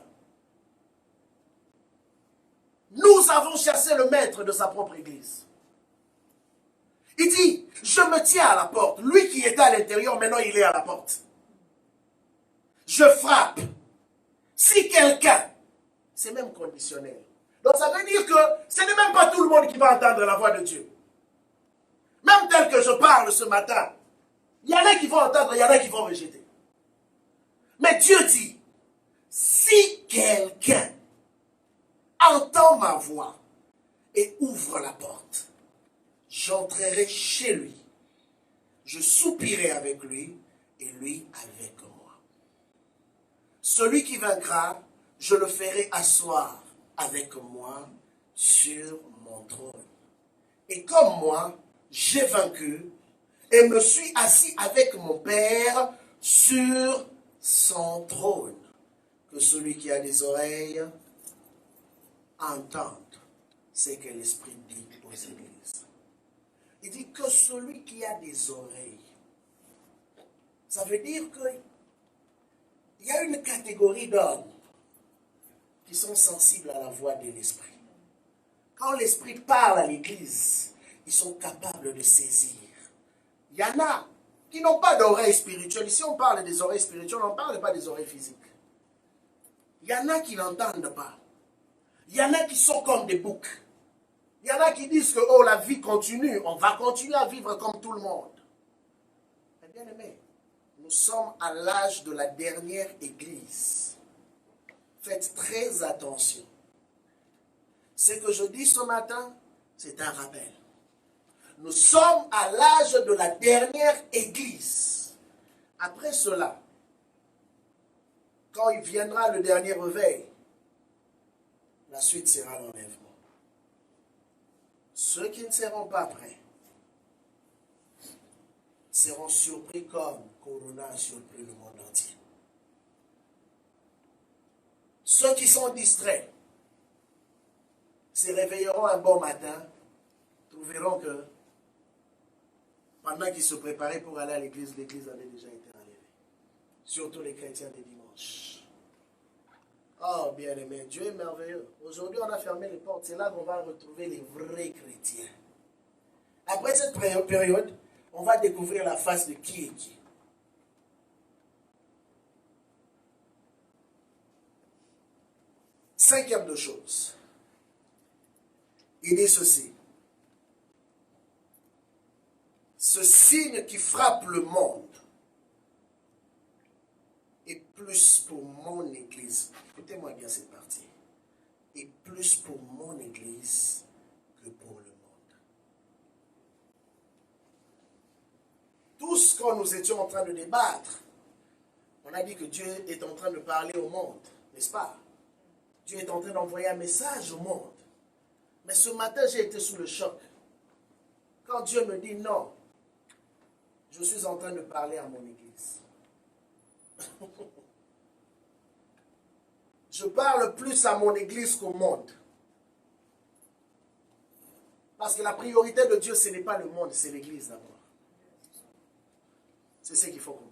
Nous avons chassé le maître de sa propre Église. Il dit, je me tiens à la porte. Lui qui était à l'intérieur, maintenant il est à la porte. Je frappe. Si quelqu'un, c'est même conditionnel. Donc ça veut dire que ce n'est même pas tout le monde qui va entendre la voix de Dieu. Même tel que je parle ce matin, il y en a qui vont entendre, il y en a qui vont rejeter. Mais Dieu dit, si quelqu'un entend ma voix et ouvre la porte, j'entrerai chez lui, je soupirai avec lui et lui avec moi. Celui qui vaincra, je le ferai asseoir avec moi sur mon trône. Et comme moi, j'ai vaincu et me suis assis avec mon Père sur son trône. Que celui qui a des oreilles entende ce que l'Esprit dit aux églises. Il dit que celui qui a des oreilles, ça veut dire qu'il y a une catégorie d'hommes qui sont sensibles à la voix de l'Esprit. Quand l'Esprit parle à l'Église, ils sont capables de saisir. Il y en a qui n'ont pas d'oreilles spirituelles. Ici, on parle des oreilles spirituelles, on ne parle pas des oreilles physiques. Il y en a qui n'entendent pas. Il y en a qui sont comme des boucs. Il y en a qui disent que oh, la vie continue, on va continuer à vivre comme tout le monde. Mais bien aimé, nous sommes à l'âge de la dernière Église. Faites très attention. Ce que je dis ce matin, c'est un rappel. Nous sommes à l'âge de la dernière Église. Après cela, quand il viendra le dernier réveil, la suite sera l'enlèvement. Ceux qui ne seront pas prêts seront surpris comme Corona a surpris le monde entier. Ceux qui sont distraits se réveilleront un bon matin, trouveront que pendant qu'ils se préparaient pour aller à l'église, l'église avait déjà été enlevée. Surtout les chrétiens des dimanches. Oh, bien-aimé, Dieu est merveilleux. Aujourd'hui, on a fermé les portes. C'est là qu'on va retrouver les vrais chrétiens. Après cette période, on va découvrir la face de qui est qui. Cinquième de choses. Il dit ceci. Ce signe qui frappe le monde est plus pour mon église. Écoutez-moi bien cette partie. Est plus pour mon église que pour le monde. Tout ce que nous étions en train de débattre, on a dit que Dieu est en train de parler au monde, n'est-ce pas? Dieu est en train d'envoyer un message au monde. Mais ce matin, j'ai été sous le choc. Quand Dieu me dit non, je suis en train de parler à mon église. Je parle plus à mon église qu'au monde. Parce que la priorité de Dieu, ce n'est pas le monde, c'est l'église d'abord. C'est ce qu'il faut comprendre.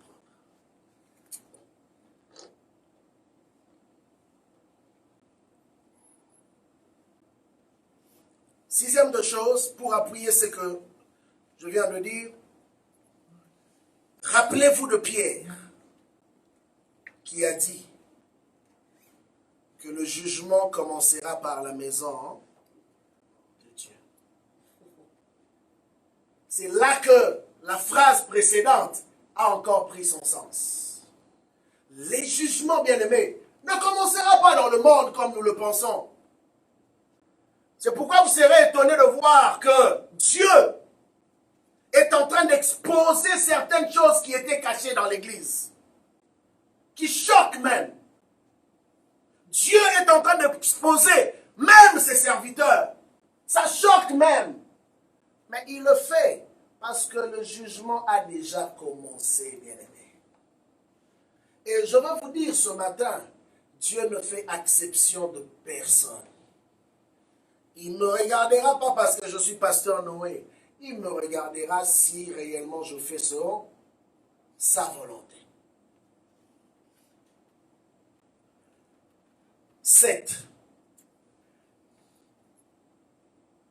Sixième de chose, pour appuyer ce que je viens de dire, rappelez-vous de Pierre, qui a dit que le jugement commencera par la maison de Dieu. C'est là que la phrase précédente a encore pris son sens. Les jugements, bien-aimés, ne commencera pas dans le monde comme nous le pensons. C'est pourquoi vous serez étonnés de voir que Dieu est en train d'exposer certaines choses qui étaient cachées dans l'Église, qui choquent même. Dieu est en train d'exposer même ses serviteurs. Ça choque même. Mais il le fait parce que le jugement a déjà commencé, bien-aimés. Et je veux vous dire ce matin, Dieu ne fait exception de personne. Il ne me regardera pas parce que je suis pasteur Noé. Il me regardera si réellement je fais sa volonté. 7.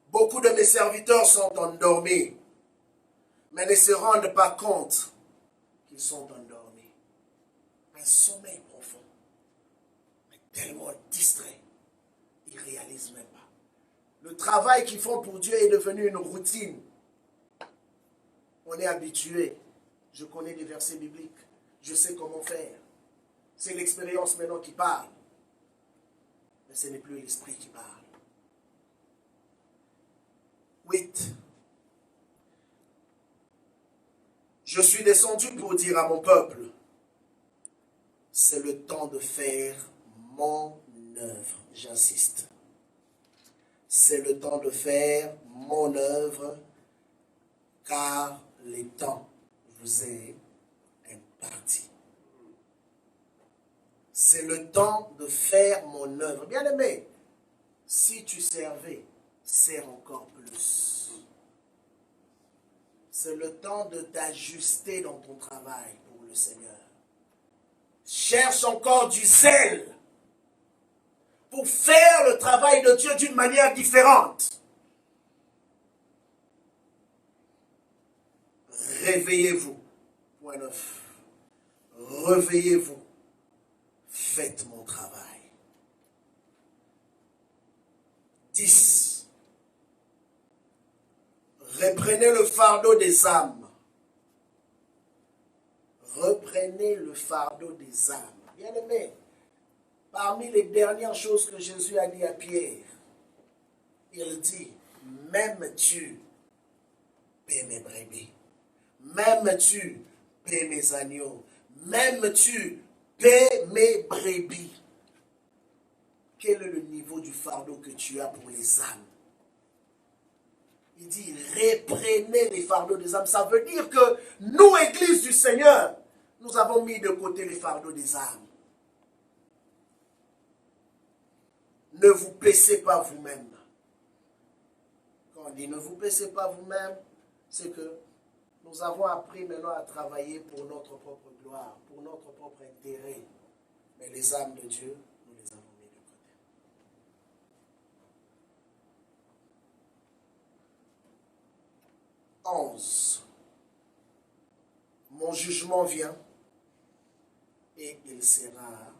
Beaucoup de mes serviteurs sont endormis. mais ne se rendent pas compte qu'ils sont endormis. Un sommeil profond, mais tellement distrait, ils ne réalisent même pas. Le travail qu'ils font pour Dieu est devenu une routine. On est habitué. Je connais des versets bibliques. Je sais comment faire. C'est l'expérience maintenant qui parle. Mais ce n'est plus l'esprit qui parle. 8. Je suis descendu pour dire à mon peuple, c'est le temps de faire mon œuvre. J'insiste. C'est le temps de faire mon œuvre, car le temps vous est imparti. C'est le temps de faire mon œuvre. Bien-aimé, si tu servais, sers encore plus. C'est le temps de t'ajuster dans ton travail pour le Seigneur. Cherche encore du zèle pour faire le travail de Dieu d'une manière différente. Réveillez-vous. Point 9. Réveillez-vous. Faites mon travail. 10. Reprenez le fardeau des âmes. Reprenez le fardeau des âmes. Bien-aimé, parmi les dernières choses que Jésus a dit à Pierre, il dit, m'aimes-tu, paie mes brebis. M'aimes-tu, paie mes agneaux. M'aimes-tu, paie mes brebis. Quel est le niveau du fardeau que tu as pour les âmes? Il dit, reprenez les fardeaux des âmes. Ça veut dire que nous, Église du Seigneur, nous avons mis de côté les fardeaux des âmes. Ne vous paissez pas vous-même. Quand on dit ne vous paissez pas vous-même, c'est que nous avons appris maintenant à travailler pour notre propre gloire, pour notre propre intérêt. Mais les âmes de Dieu, nous les avons mis de côté. Mon jugement vient et il sera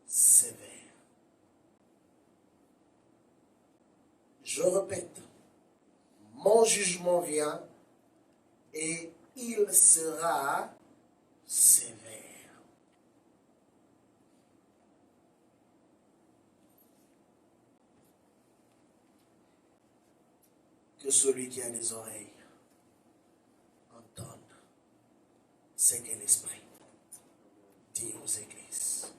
sévère. Je répète, mon jugement vient et il sera sévère. Que celui qui a des oreilles entende ce que l'Esprit dit aux églises.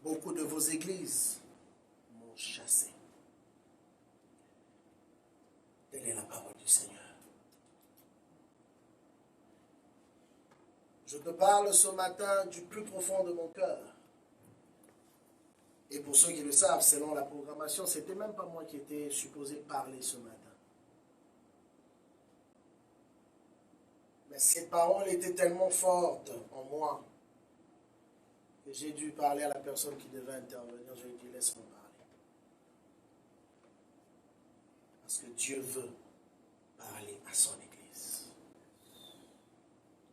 Beaucoup de vos églises m'ont chassé. Telle est la parole du Seigneur. Je te parle ce matin du plus profond de mon cœur. Et pour ceux qui le savent, selon la programmation, ce n'était même pas moi qui étais supposé parler ce matin. Mais ces paroles étaient tellement fortes en moi que j'ai dû parler à la personne qui devait intervenir. Je lui ai dit, laisse-moi parler. Parce que Dieu veut parler à son Église.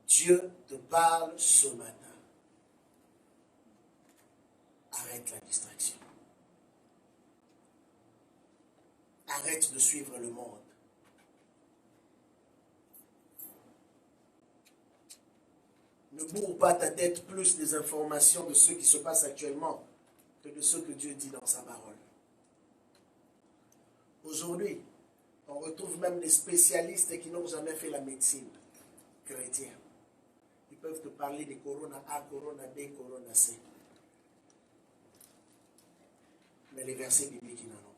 Dieu te parle ce matin. Arrête la distraction. Arrête de suivre le monde. Ne bourre pas ta tête plus des informations de ce qui se passe actuellement que de ce que Dieu dit dans sa parole. Aujourd'hui, on retrouve même des spécialistes qui n'ont jamais fait la médecine chrétienne. Ils peuvent te parler des corona A, corona B, corona C. Mais les versets bibliques, ils n'en ont pas.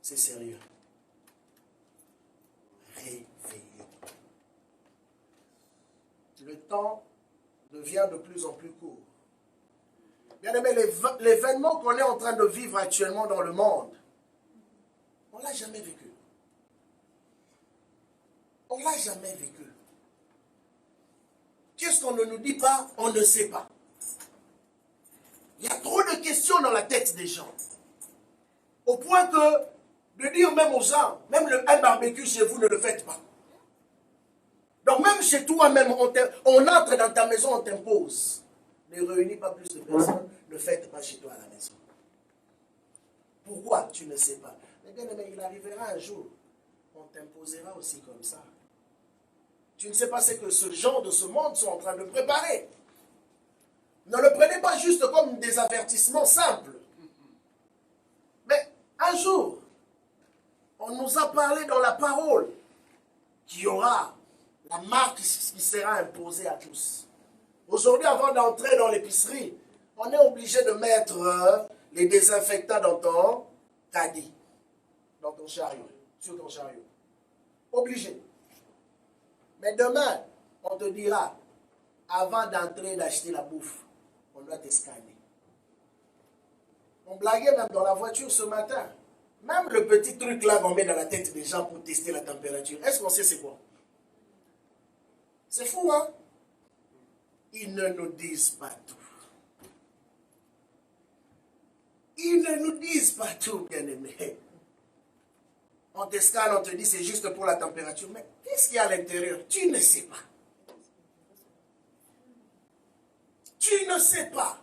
C'est sérieux. Réveillez-vous. Le temps devient de plus en plus court. Bien aimé, l'événement qu'on est en train de vivre actuellement dans le monde, on ne l'a jamais vécu. On ne l'a jamais vécu. Qu'est-ce qu'on ne nous dit pas? On ne sait pas. Il y a trop de questions dans la tête des gens. Au point que de dire même aux gens, même un barbecue chez vous, ne le faites pas. Donc même chez toi, même on entre dans ta maison, on t'impose. Ne réunis pas plus de personnes, ne faites pas chez toi à la maison. Pourquoi? Tu ne sais pas. Mais bien aimé, il arrivera un jour, on t'imposera aussi comme ça. Tu ne sais pas ce que ce genre de ce monde sont en train de préparer. Ne le prenez pas juste comme des avertissements simples. Mais un jour, on nous a parlé dans la parole qu'il y aura la marque qui sera imposée à tous. Aujourd'hui, avant d'entrer dans l'épicerie, on est obligé de mettre les désinfectants dans ton caddie, dans ton chariot, sur ton chariot. Obligé. Mais demain, on te dira, avant d'entrer d'acheter la bouffe, on doit te scanner. On blaguait même dans la voiture ce matin. Même le petit truc là qu'on met dans la tête des gens pour tester la température. Est-ce qu'on sait c'est quoi? C'est fou, hein? Ils ne nous disent pas tout. Ils ne nous disent pas tout, bien-aimés. On te scanne, on te dit c'est juste pour la température. Mais qu'est-ce qu'il y a à l'intérieur? Tu ne sais pas. Tu ne sais pas.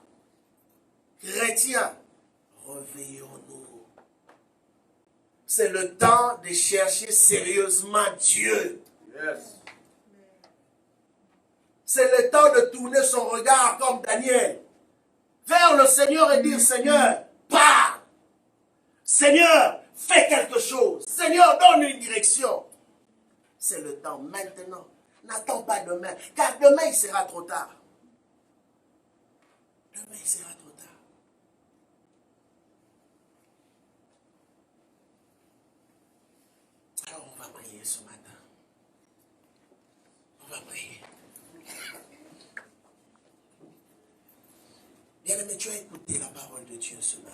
Chrétiens, réveillons-nous. C'est le temps de chercher sérieusement Dieu. Yes. C'est le temps de tourner son regard comme Daniel vers le Seigneur et dire, Seigneur, parle. Seigneur, fais quelque chose. Seigneur, donne une direction. C'est le temps maintenant. N'attends pas demain, car demain il sera trop tard. Demain il sera trop tard. Alors on va prier ce matin. On va prier. Bien-aimé, tu as écouté la parole de Dieu ce matin.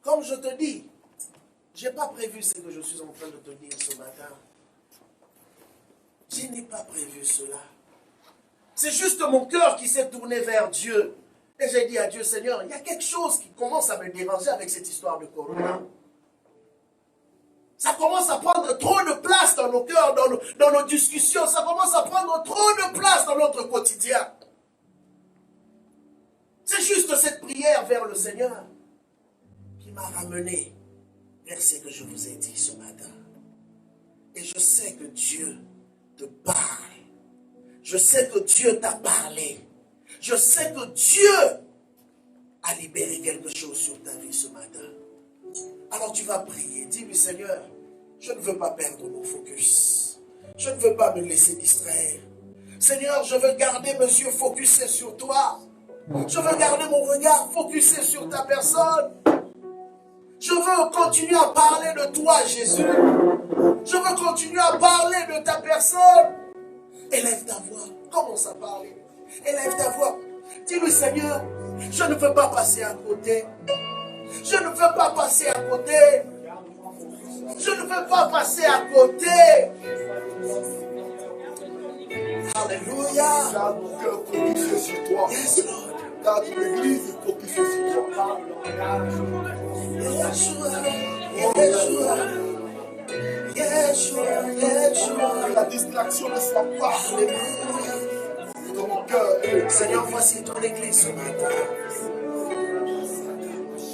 Comme je te dis, je n'ai pas prévu ce que je suis en train de te dire ce matin. Je n'ai pas prévu cela. C'est juste mon cœur qui s'est tourné vers Dieu. Et j'ai dit à Dieu, Seigneur, il y a quelque chose qui commence à me déranger avec cette histoire de Corona. Ça commence à prendre trop de place dans nos cœurs, dans nos discussions. Ça commence à prendre trop de place dans notre quotidien. C'est juste cette prière vers le Seigneur qui m'a ramené vers ce que je vous ai dit ce matin. Et je sais que Dieu te parle. Je sais que Dieu t'a parlé. Je sais que Dieu a libéré quelque chose sur ta vie ce matin. Alors tu vas prier. Dis-lui, Seigneur, je ne veux pas perdre mon focus. Je ne veux pas me laisser distraire. Seigneur, je veux garder mes yeux focusés sur toi. Je veux garder mon regard focusé sur ta personne. Je veux continuer à parler de toi, Jésus. Je veux continuer à parler de ta personne. Élève ta voix. Commence à parler. Élève ta voix. Dis-lui, Seigneur, je ne veux pas passer à côté. Je ne veux pas passer à côté. Je ne veux pas passer à côté. Alléluia. Garde mon cœur focusé sur toi. Yes, Lord. Garde l'église focusée sur toi. Yeshua, Yeshua, Yeshua, Yeshua. Que la distraction ne soit pas dans mon cœur. Seigneur, voici ton église ce matin.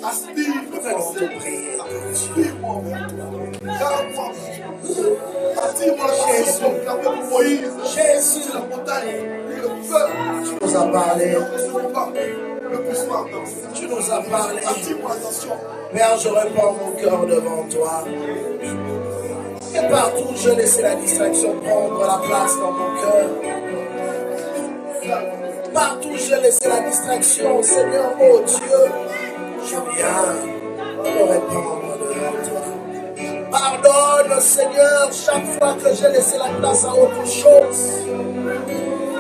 Aspire-moi, Nous te prier. aspire-moi vers toi. Garde-moi. Attire-moi Jésus, comme avec Moïse. Jésus, Sur la montagne, le feu. tu nous as parlé. Ne recevons pas le plus fort dans ce Tu nous as parlé. Attire-moi attention. Père, je répands mon cœur devant toi. Et partout où je laissais la distraction prendre la place dans mon cœur. Partout où je laissais la distraction, Seigneur, oh Dieu, je viens me répandre devant toi. Pardonne, Seigneur, chaque fois que j'ai laissé la place à autre chose.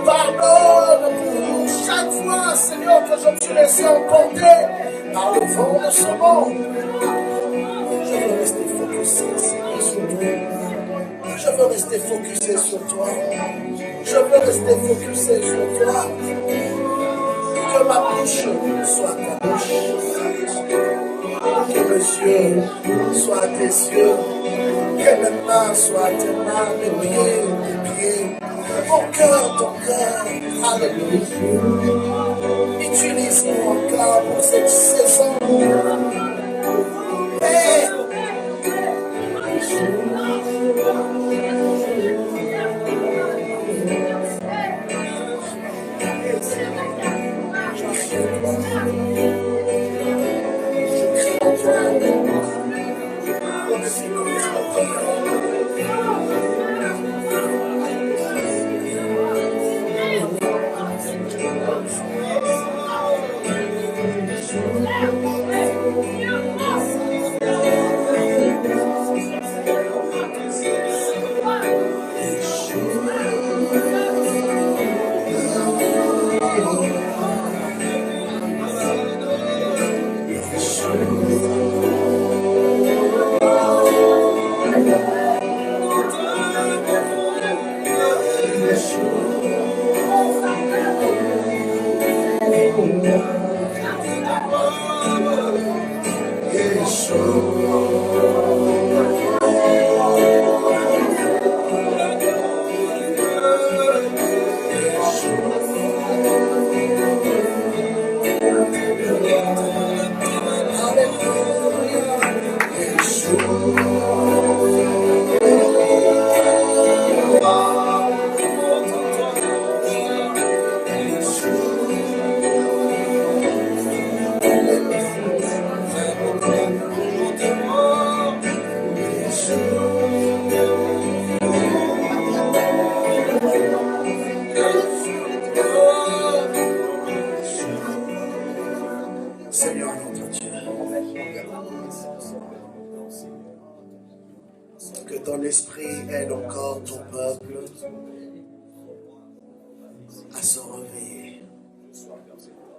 Pardonne pour chaque fois, Seigneur, que je me suis laissé emporter par le vent de ce monde. Je veux rester focusé, Seigneur, sur toi. Je veux rester focusé sur toi. Je veux rester focusé sur toi. Que ma bouche soit ta bouche. Que mes yeux soient tes yeux. Que mes mains soient tes mains. Mes pieds, tes pieds. Mon cœur, ton cœur. Alléluia. Utilise-nous encore pour cette saison. Hey.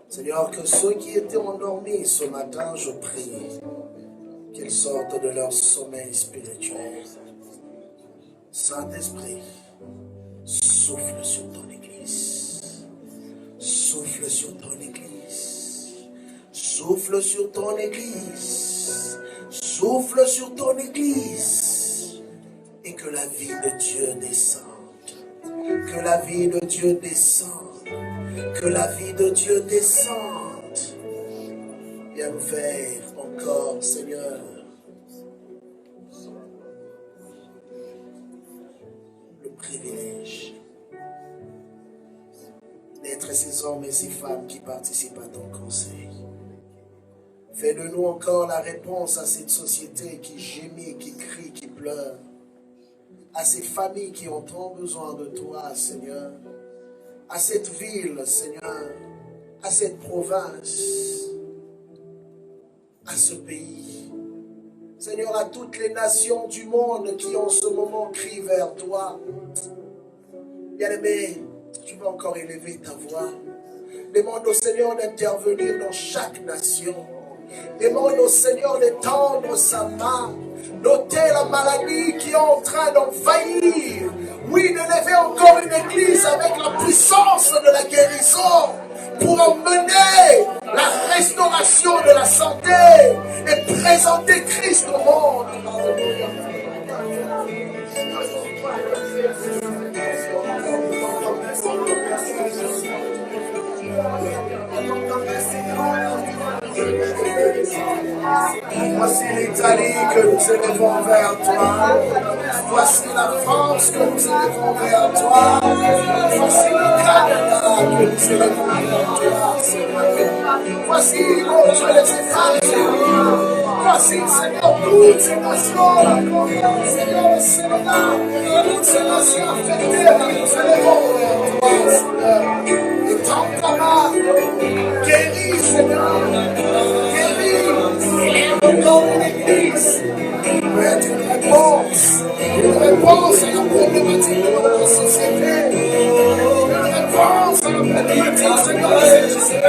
Seigneur, que ceux qui étaient endormis ce matin, je prie qu'ils sortent de leur sommeil spirituel. Saint-Esprit, souffle sur ton Église. Souffle sur ton Église. Souffle sur ton Église. Souffle sur ton Église. Et que la vie de Dieu descende. Que la vie de Dieu descende. Que la vie de Dieu descende. Viens faire encore, Seigneur, le privilège d'être ces hommes et ces femmes qui participent à ton conseil. Fais de nous encore la réponse à cette société qui gémit, qui crie, qui pleure. À ces familles qui ont tant besoin de toi, Seigneur. À cette ville, Seigneur, à cette province, à ce pays. Seigneur, à toutes les nations du monde qui en ce moment crient vers toi. Bien-aimé, tu peux encore élever ta voix. Demande au Seigneur d'intervenir dans chaque nation. Demande au Seigneur d'étendre sa main, d'ôter la maladie qui est en train d'envahir. Oui, d'élever encore une église avec la puissance de la guérison pour emmener la restauration de la santé et présenter Christ au monde. Voici l'Italie que nous élevons vers toi. Voici la France que nous élevons vers toi. Voici le Canada que nous élevons vers toi. Voici, oh Dieu, les États-Unis. Voici, Seigneur, toutes ces nations. Seigneur, le Sénégal. Toutes ces nations affectées que nous élevons vers toi, Seigneur. Et tant ta main, guéris, Seigneur. Dans l'Église, peut être une réponse à la problématique de notre société, une réponse à la problématique de notre société.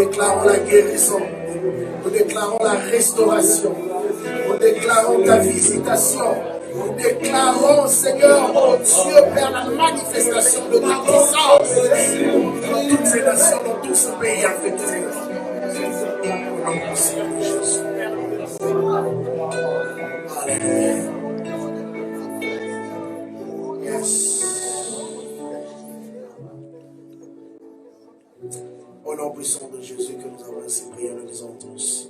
déclarons la guérison. Nous déclarons la restauration. Nous déclarons ta visitation. Nous déclarons, Seigneur, oh Dieu, Père, la manifestation de ta puissance dans toutes ces nations, dans tout ce pays affecté. Au nom du Seigneur Jésus. Alléluia. Yes. Au nom puissant de Jésus que nous avons ainsi prié, nous disons tous.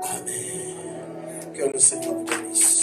Amen. Que le Seigneur vous bénisse.